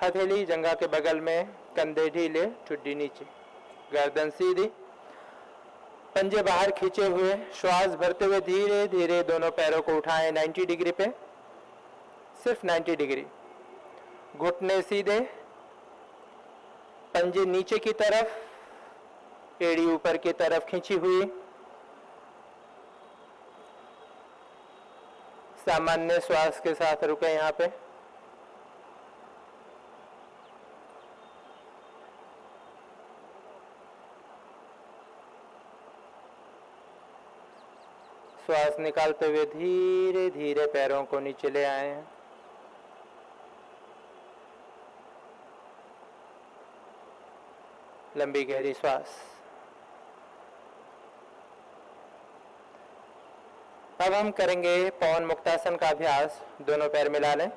हथेली जंघा के बगल में, कंधे ढीले, ठुड्डी नीचे, गर्दन सीधी, पंजे बाहर खींचे हुए। श्वास भरते हुए धीरे धीरे दोनों पैरों को उठाएं 90 डिग्री पे, सिर्फ 90 डिग्री। घुटने सीधे, पंजे नीचे की तरफ, एड़ी ऊपर की तरफ खींची हुई। सामान्य श्वास के साथ रुके यहाँ पे। श्वास निकालते हुए धीरे धीरे पैरों को नीचे ले आए। लंबी गहरी श्वास। अब हम करेंगे पवन मुक्तासन का अभ्यास। दोनों पैर मिला लें,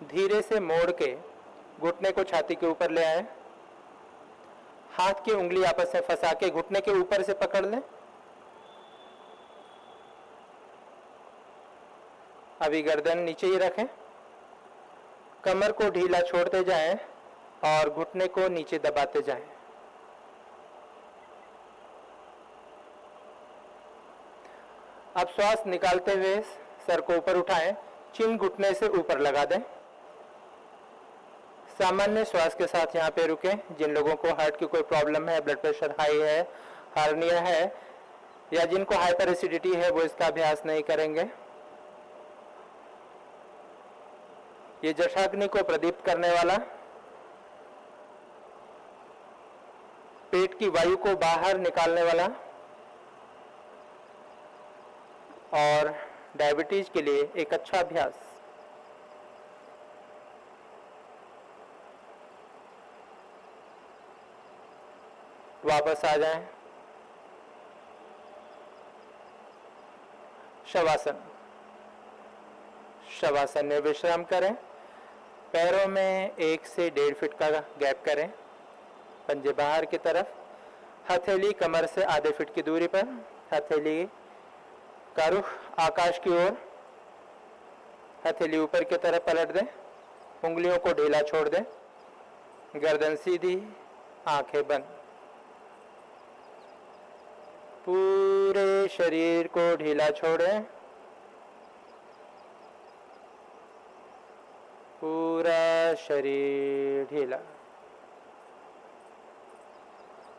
धीरे से मोड़ के घुटने को छाती के ऊपर ले आए। हाथ की उंगली आपस में फंसा के घुटने के ऊपर से पकड़ लें। अभी गर्दन नीचे ही रखें, कमर को ढीला छोड़ते जाएं और घुटने को नीचे दबाते जाएं। अब श्वास निकालते हुए सर को ऊपर उठाएं, चिन घुटने से ऊपर लगा दें। सामान्य श्वास के साथ यहाँ पे रुकें। जिन लोगों को हार्ट की कोई प्रॉब्लम है, ब्लड प्रेशर हाई है, हार्निया है या जिनको हाइपर एसिडिटी है वो इसका अभ्यास नहीं करेंगे। ये जठराग्नि को प्रदीप्त करने वाला, पेट की वायु को बाहर निकालने वाला और डायबिटीज के लिए एक अच्छा अभ्यास। वापस आ जाएं। शवासन। शवासन में विश्राम करें। पैरों में 1 से 1.5 फीट का गैप करें। पंजे बाहर की तरफ, हथेली कमर से आधे फीट की दूरी पर, हथेली का रुख आकाश की ओर, हथेली ऊपर की तरफ पलट दें। उंगलियों को ढीला छोड़ दें। गर्दन सीधी, आंखें बंद। पूरे शरीर को ढीला छोड़ें। पूरा शरीर ढीला।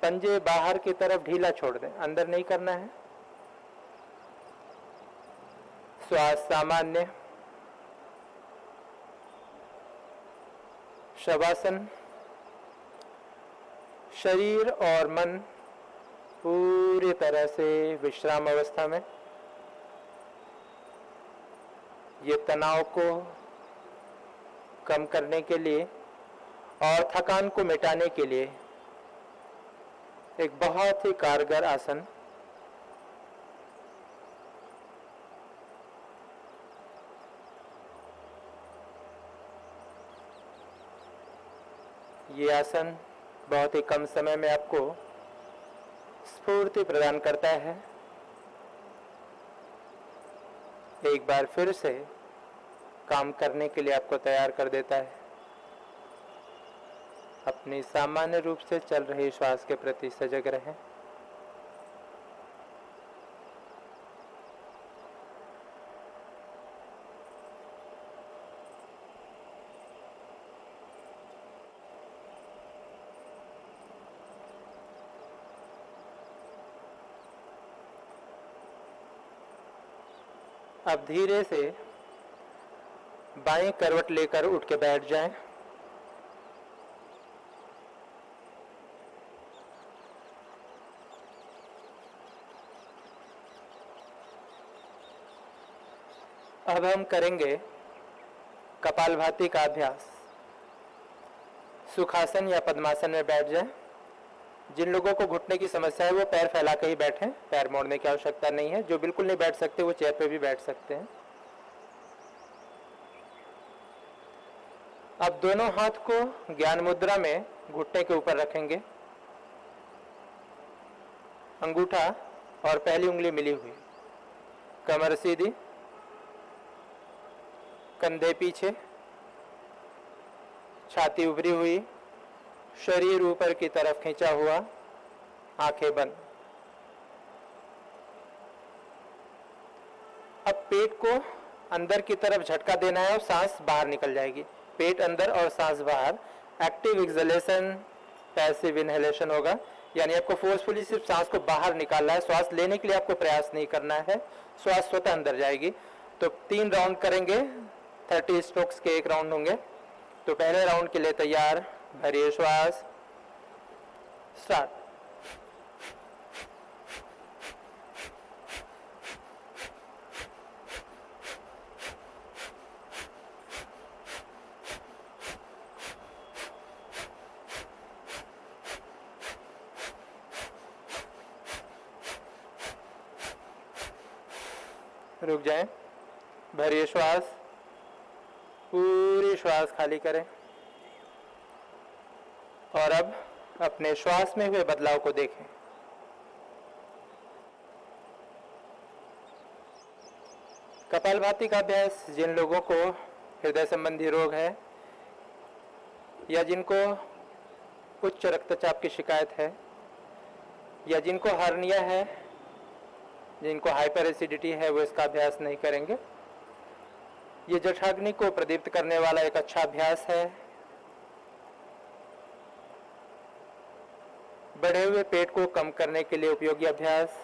पंजे बाहर की तरफ ढीला छोड़ दें, अंदर नहीं करना है। श्वास सामान्य, शवासन, शरीर और मन पूरी तरह से विश्राम अवस्था में। ये तनाव को कम करने के लिए और थकान को मिटाने के लिए एक बहुत ही कारगर आसन। ये आसन बहुत ही कम समय में आपको स्फूर्ति प्रदान करता है। एक बार फिर से काम करने के लिए आपको तैयार कर देता है। अपनी सामान्य रूप से चल रही श्वास के प्रति सजग रहें। अब धीरे से बाएं करवट लेकर उठ के बैठ जाएं। अब हम करेंगे कपालभाति का अभ्यास। सुखासन या पद्मासन में बैठ जाएं। जिन लोगों को घुटने की समस्या है वो पैर फैला के ही बैठें, पैर मोड़ने की आवश्यकता नहीं है। जो बिल्कुल नहीं बैठ सकते वो चेयर पे भी बैठ सकते हैं। अब दोनों हाथ को ज्ञान मुद्रा में घुटने के ऊपर रखेंगे। अंगूठा और पहली उंगली मिली हुई, कमर सीधी, कंधे पीछे, छाती उभरी हुई, शरीर ऊपर की तरफ खींचा हुआ, आंखें बंद। अब पेट को अंदर की तरफ झटका देना है और सांस बाहर निकल जाएगी। पेट अंदर और सांस बाहर। एक्टिव एक्सलेशन, पैसिव इनहेलेशन होगा, यानी आपको फोर्सफुली सिर्फ सांस को बाहर निकालना है। श्वास लेने के लिए आपको प्रयास नहीं करना है, श्वास स्वतः अंदर जाएगी। तो 3 राउंड करेंगे, 30 स्ट्रोक्स के 1 राउंड होंगे। तो पहले राउंड के लिए तैयार, भरिए श्वास, स्टार्ट। रुक जाएं, भरिए श्वास, पूरी श्वास खाली करें और अब अपने श्वास में हुए बदलाव को देखें। कपालभाति का अभ्यास जिन लोगों को हृदय संबंधी रोग है या जिनको उच्च रक्तचाप की शिकायत है या जिनको हर्निया है, जिनको हाइपर एसिडिटी है, वो इसका अभ्यास नहीं करेंगे। ये जठराग्नि को प्रदीप्त करने वाला एक अच्छा अभ्यास है। बढ़े हुए पेट को कम करने के लिए उपयोगी अभ्यास।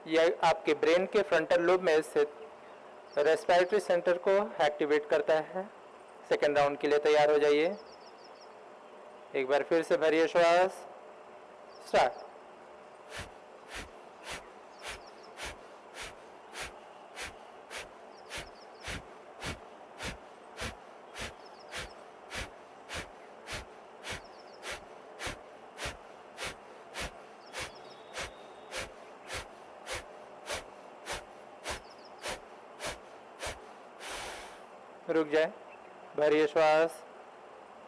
यह आपके ब्रेन के फ्रंटल लोब में स्थित रेस्पिरेटरी सेंटर को एक्टिवेट करता है। सेकेंड राउंड के लिए तैयार हो जाइए। एक बार फिर से भरिए श्वास, स्टार्ट। रुक जाए, भरिए श्वास,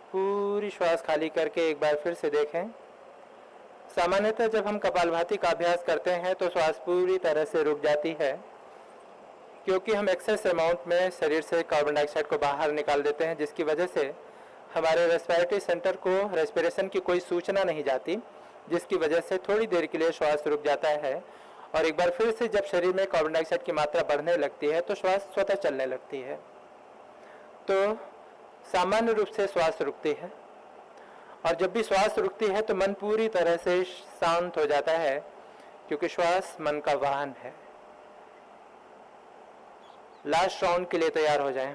पूरी श्वास खाली करके एक बार फिर से देखें। सामान्यतः जब हम कपालभाति का अभ्यास करते हैं तो श्वास पूरी तरह से रुक जाती है, क्योंकि हम एक्सेस अमाउंट में शरीर से कार्बन डाइऑक्साइड को बाहर निकाल देते हैं, जिसकी वजह से हमारे रेस्पिरेटरी सेंटर को रेस्पिरेशन की कोई सूचना नहीं जाती, जिसकी वजह से थोड़ी देर के लिए श्वास रुक जाता है। और एक बार फिर से जब शरीर में कार्बन डाइऑक्साइड की मात्रा बढ़ने लगती है तो श्वास स्वतः चलने लगती है। तो सामान्य रूप से श्वास रुकती है और जब भी श्वास रुकती है तो मन पूरी तरह से शांत हो जाता है, क्योंकि श्वास मन का वाहन है। लास्ट राउंड के लिए तैयार हो जाएं।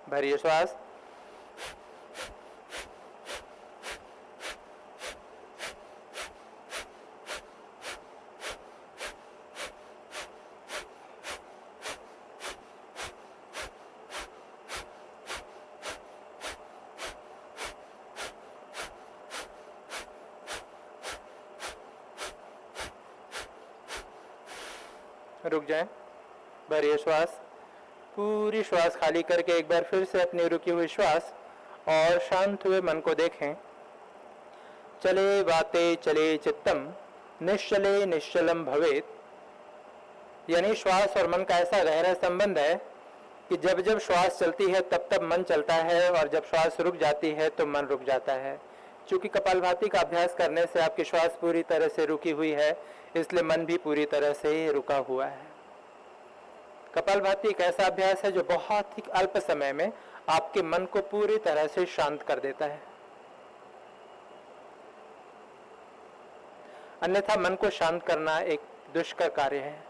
भरिए श्वास। रुक जाएं। भरिए श्वास। पूरी श्वास खाली करके एक बार फिर से अपनी रुकी हुई श्वास और शांत हुए मन को देखें। चले वाते चले चित्तम निश्चले निश्चलम भवेत। यानी श्वास और मन का ऐसा गहरा संबंध है कि जब जब श्वास चलती है तब तब मन चलता है, और जब श्वास रुक जाती है तो मन रुक जाता है। चूंकि कपालभाति का अभ्यास करने से आपकी श्वास पूरी तरह से रुकी हुई है, इसलिए मन भी पूरी तरह से रुका हुआ है। कपालभाति एक ऐसा अभ्यास है जो बहुत ही अल्प समय में आपके मन को पूरी तरह से शांत कर देता है। अन्यथा मन को शांत करना एक दुष्कर कार्य है।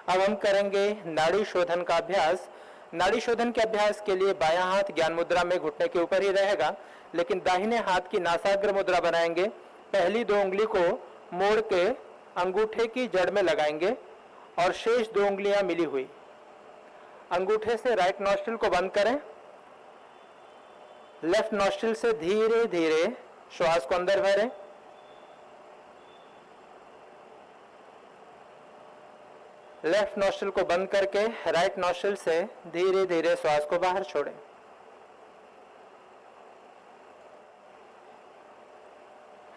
अब हम करेंगे नाड़ी शोधन का अभ्यास। नाड़ी शोधन के अभ्यास के लिए बायां हाथ ज्ञान मुद्रा में घुटने के ऊपर ही रहेगा, लेकिन दाहिने हाथ की नासाग्र मुद्रा बनाएंगे। पहली 2 उंगली को मोड़ के अंगूठे की जड़ में लगाएंगे और शेष 2 उंगलियां मिली हुई। अंगूठे से राइट नॉस्ट्रिल को बंद करें। लेफ्ट नॉस्ट्रिल से धीरे धीरे श्वास को अंदर भरें। लेफ्ट नॉस्ट्रिल को बंद करके राइट नॉस्ट्रिल से धीरे धीरे श्वास को बाहर छोड़ें।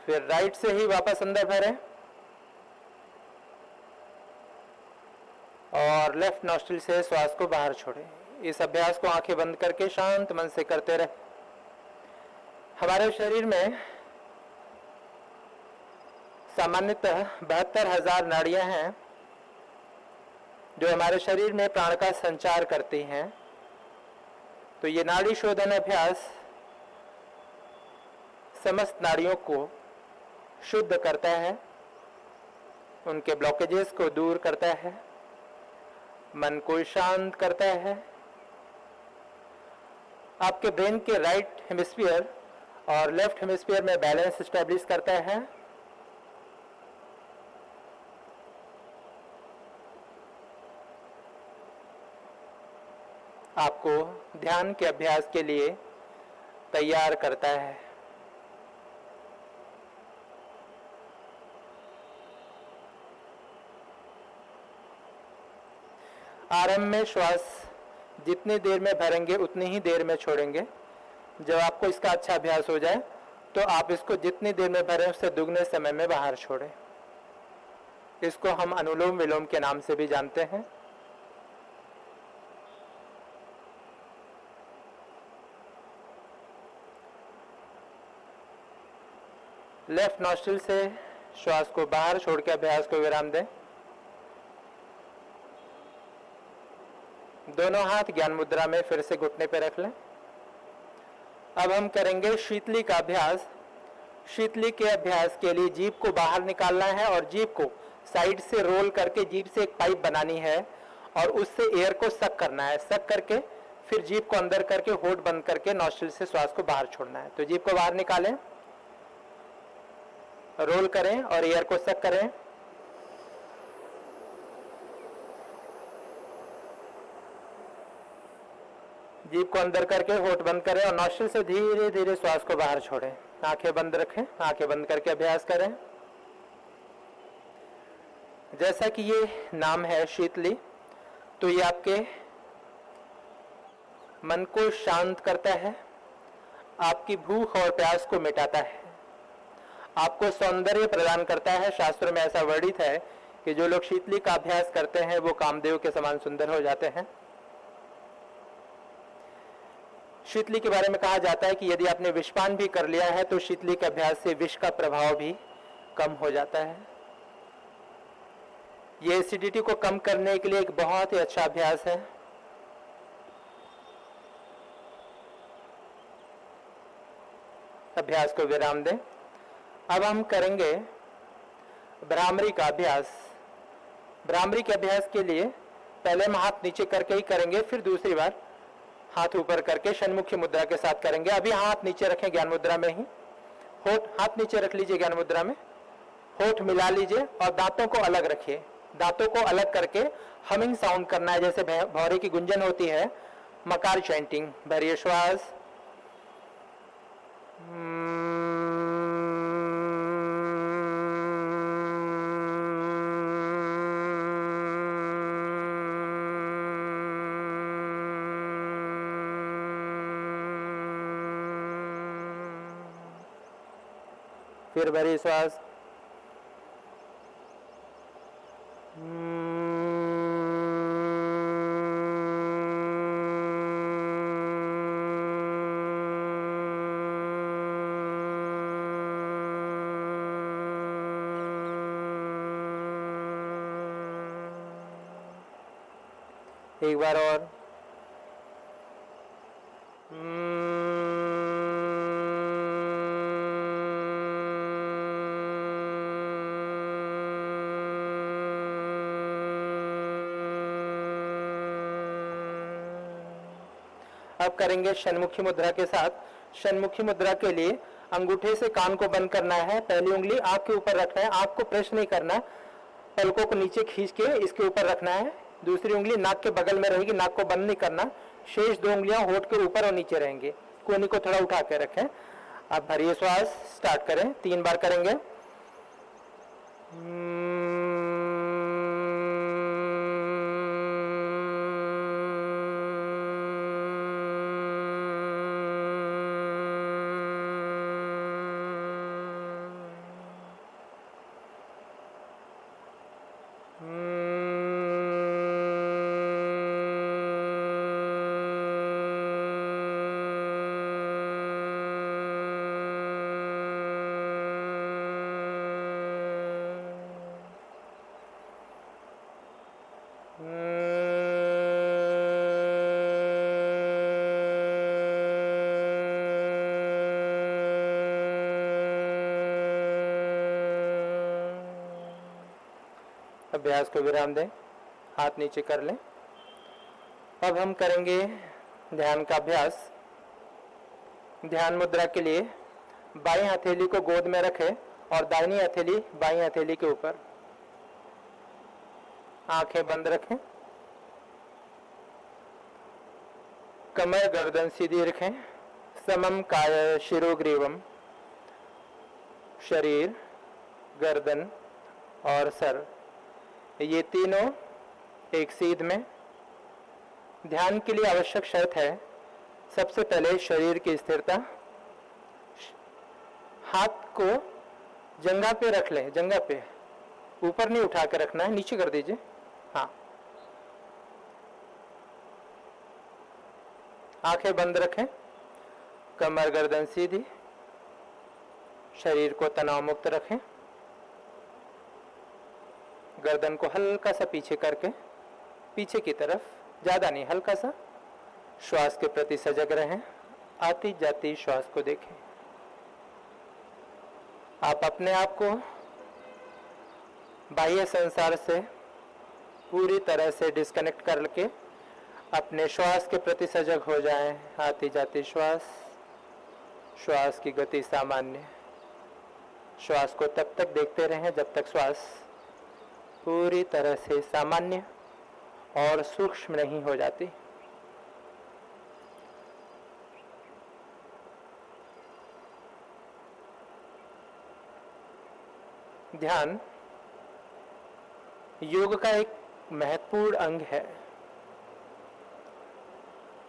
फिर राइट से ही वापस अंदर भरें और लेफ्ट नॉस्ट्रिल से श्वास को बाहर छोड़ें। इस अभ्यास को आंखें बंद करके शांत मन से करते रहे। हमारे शरीर में सामान्यतः 72,000 नाड़ियां हैं जो हमारे शरीर में प्राण का संचार करती हैं। तो ये नाड़ी शोधन अभ्यास समस्त नाड़ियों को शुद्ध करता है, उनके ब्लॉकेजेस को दूर करता है, मन को शांत करता है, आपके ब्रेन के राइट हेमिस्फीयर और लेफ्ट हेमिस्फीयर में बैलेंस स्टैब्लिश करता है। आपको ध्यान के अभ्यास के लिए तैयार करता है। आरंभ में श्वास जितनी देर में भरेंगे उतनी ही देर में छोड़ेंगे। जब आपको इसका अच्छा अभ्यास हो जाए तो आप इसको जितनी देर में भरें उससे दुगने समय में बाहर छोड़ें। इसको हम अनुलोम विलोम के नाम से भी जानते हैं। लेफ्ट नॉस्ट्रिल से श्वास को बाहर छोड़ के अभ्यास को विराम दें। दोनों हाथ ज्ञान मुद्रा में फिर से घुटने पर रख लें। अब हम करेंगे शीतली का अभ्यास। शीतली के अभ्यास के लिए जीभ को बाहर निकालना है और जीभ को साइड से रोल करके जीभ से एक पाइप बनानी है और उससे एयर को सक करना है। सक करके फिर जीभ को अंदर करके होठ बंद करके नॉस्ट्रिल से श्वास को बाहर छोड़ना है। तो जीभ को बाहर निकालें, रोल करें और एयर को सक करें। जीभ को अंदर करके होठ बंद करें और नॉस्ट्रिल से धीरे धीरे श्वास को बाहर छोड़ें। आंखें बंद रखें, आंखें बंद करके अभ्यास करें। जैसा कि ये नाम है शीतली, तो ये आपके मन को शांत करता है, आपकी भूख और प्यास को मिटाता है, आपको सौंदर्य प्रदान करता है। शास्त्रों में ऐसा वर्णित है कि जो लोग शीतली का अभ्यास करते हैं वो कामदेव के समान सुंदर हो जाते हैं। शीतली के बारे में कहा जाता है कि यदि आपने विषपान भी कर लिया है तो शीतली के अभ्यास से विष का प्रभाव भी कम हो जाता है। ये एसिडिटी को कम करने के लिए एक बहुत ही अच्छा अभ्यास है। अभ्यास को विराम दें। अब हम करेंगे भ्रामरी का अभ्यास। भ्रामरी के अभ्यास के लिए पहले हम हाथ नीचे करके ही करेंगे, फिर दूसरी बार हाथ ऊपर करके षण्मुखी मुद्रा के साथ करेंगे। अभी हाथ नीचे रखें ज्ञान मुद्रा में ही, होठ हाथ नीचे रख लीजिए ज्ञान मुद्रा में, होठ मिला लीजिए और दांतों को अलग रखिए। दांतों को अलग करके हमिंग साउंड करना है, जैसे भौरे की गुंजन होती है, मकार चैंटिंग। भरिए श्वास, फिर भरिए श्वास, एक बार और, अब करेंगे षण्मुखी मुद्रा के साथ। षण्मुखी मुद्रा के लिए अंगूठे से कान को बंद करना है, पहली उंगली आंख के ऊपर रखना है, आंख को प्रेस नहीं करना है, पलकों को नीचे खींच के इसके ऊपर रखना है। दूसरी उंगली नाक के बगल में रहेगी, नाक को बंद नहीं करना। शेष दो उंगलियां होठ के ऊपर और नीचे रहेंगी। कोहनी को थोड़ा उठा के रखें। अब भरिए श्वास, स्टार्ट करें, 3 बार करेंगे। अभ्यास को विराम दें, हाथ नीचे कर लें। अब हम करेंगे ध्यान का अभ्यास। ध्यान मुद्रा के लिए बाईं हथेली को गोद में रखें और दाहिनी हथेली बाईं हथेली के ऊपर। आंखें बंद रखें, कमर गर्दन सीधी रखें। समम काय शिरोग्रीवम, शरीर, गर्दन और सर, ये तीनों एक सीध में। ध्यान के लिए आवश्यक शर्त है, सबसे पहले शरीर की स्थिरता। हाथ को जंघा पे रख लें, जंघा पे, ऊपर नहीं उठा के रखना है, नीचे कर दीजिए। हाँ, आंखें बंद रखें, कमर गर्दन सीधी, शरीर को तनाव मुक्त रखें। गर्दन को हल्का सा पीछे करके, पीछे की तरफ, ज्यादा नहीं, हल्का सा। श्वास के प्रति सजग रहें, आती जाती श्वास को देखें। आप अपने आप को बाह्य संसार से पूरी तरह से डिस्कनेक्ट करके अपने श्वास के प्रति सजग हो जाएं। आती जाती श्वास, श्वास की गति सामान्य। श्वास को तब तक देखते रहें जब तक श्वास पूरी तरह से सामान्य और सूक्ष्म नहीं हो जाती। ध्यान योग का एक महत्वपूर्ण अंग है।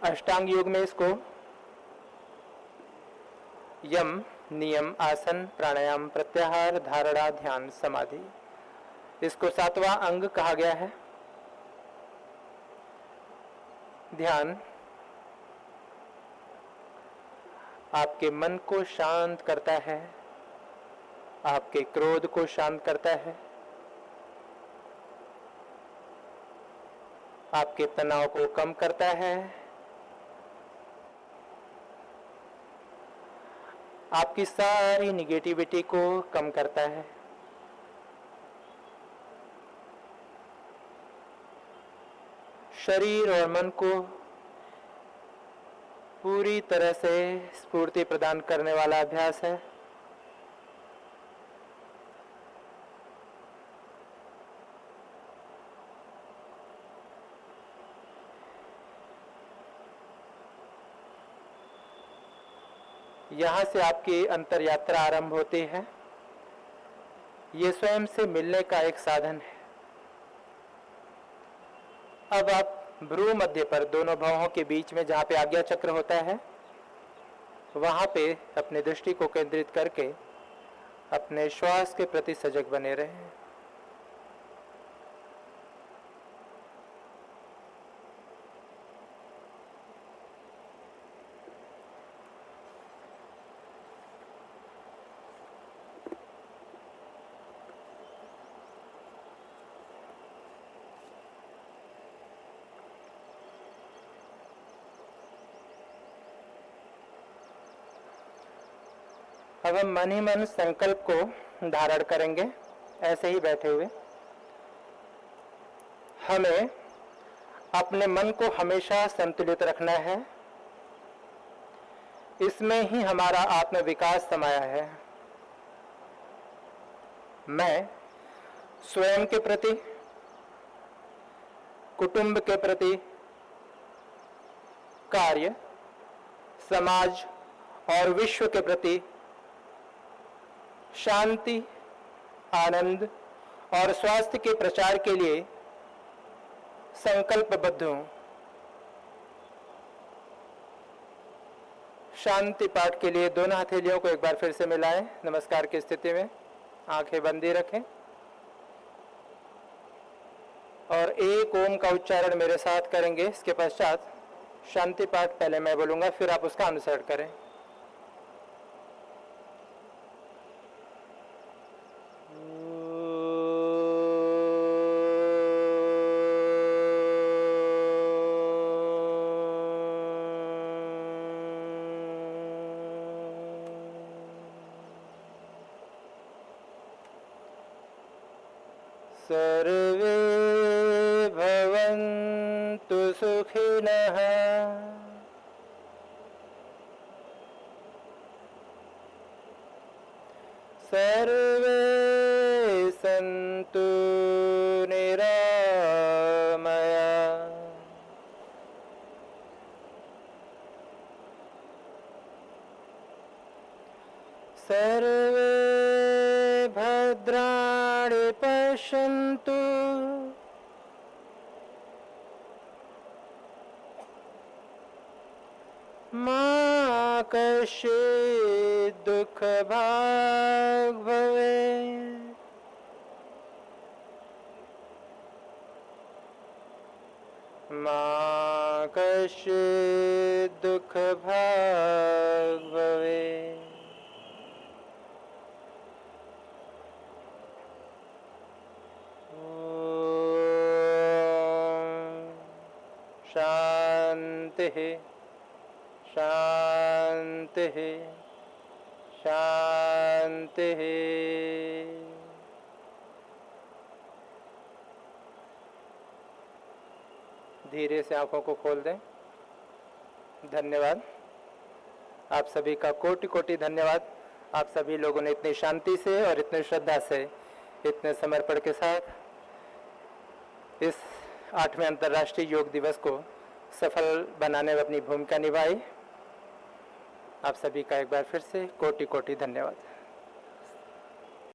अष्टांग योग में इसको यम, नियम, आसन, प्राणायाम, प्रत्याहार, धारणा, ध्यान, समाधि, इसको 7वां अंग कहा गया है। ध्यान आपके मन को शांत करता है, आपके क्रोध को शांत करता है, आपके तनाव को कम करता है, आपकी सारी निगेटिविटी को कम करता है। शरीर और मन को पूरी तरह से स्फूर्ति प्रदान करने वाला अभ्यास है। यहाँ से आपकी अंतर यात्रा आरंभ होती है। ये स्वयं से मिलने का एक साधन है। अब आप भ्रू मध्य पर दोनों भौहों के बीच में जहाँ पे आज्ञा चक्र होता है, वहाँ पे अपनी दृष्टि को केंद्रित करके अपने श्वास के प्रति सजग बने रहें। अब हम मन ही मन संकल्प को धारण करेंगे, ऐसे ही बैठे हुए। हमें अपने मन को हमेशा संतुलित रखना है। इसमें ही हमारा आत्मविकास समाया है। मैं स्वयं के प्रति, कुटुंब के प्रति, कार्य, समाज और विश्व के प्रति शांति, आनंद और स्वास्थ्य के प्रचार के लिए संकल्पबद्ध हूं। शांति पाठ के लिए दोनों हथेलियों को एक बार फिर से मिलाएं। नमस्कार की स्थिति में आंखें बंदी रखें और एक ओम का उच्चारण मेरे साथ करेंगे। इसके पश्चात शांति पाठ पहले मैं बोलूंगा, फिर आप उसका अनुसरण करें। सर्वे भवन्तु सुखिनः। सर्वे सन्तु निरामया। सर्वे भद्राणि पश्यन्तु। मा कश्चित् दुःखभाग् भवेत्। मा कश्चित् दुःखभाग् भवेत्। शांति शांति शांति। धीरे से आंखों को खोल दें। धन्यवाद। आप सभी का कोटि कोटि धन्यवाद। आप सभी लोगों ने इतनी शांति से और इतनी श्रद्धा से, इतने समर्पण के साथ इस 8वें अंतर्राष्ट्रीय योग दिवस को सफल बनाने में अपनी भूमिका निभाई। आप सभी का एक बार फिर से कोटि कोटि धन्यवाद।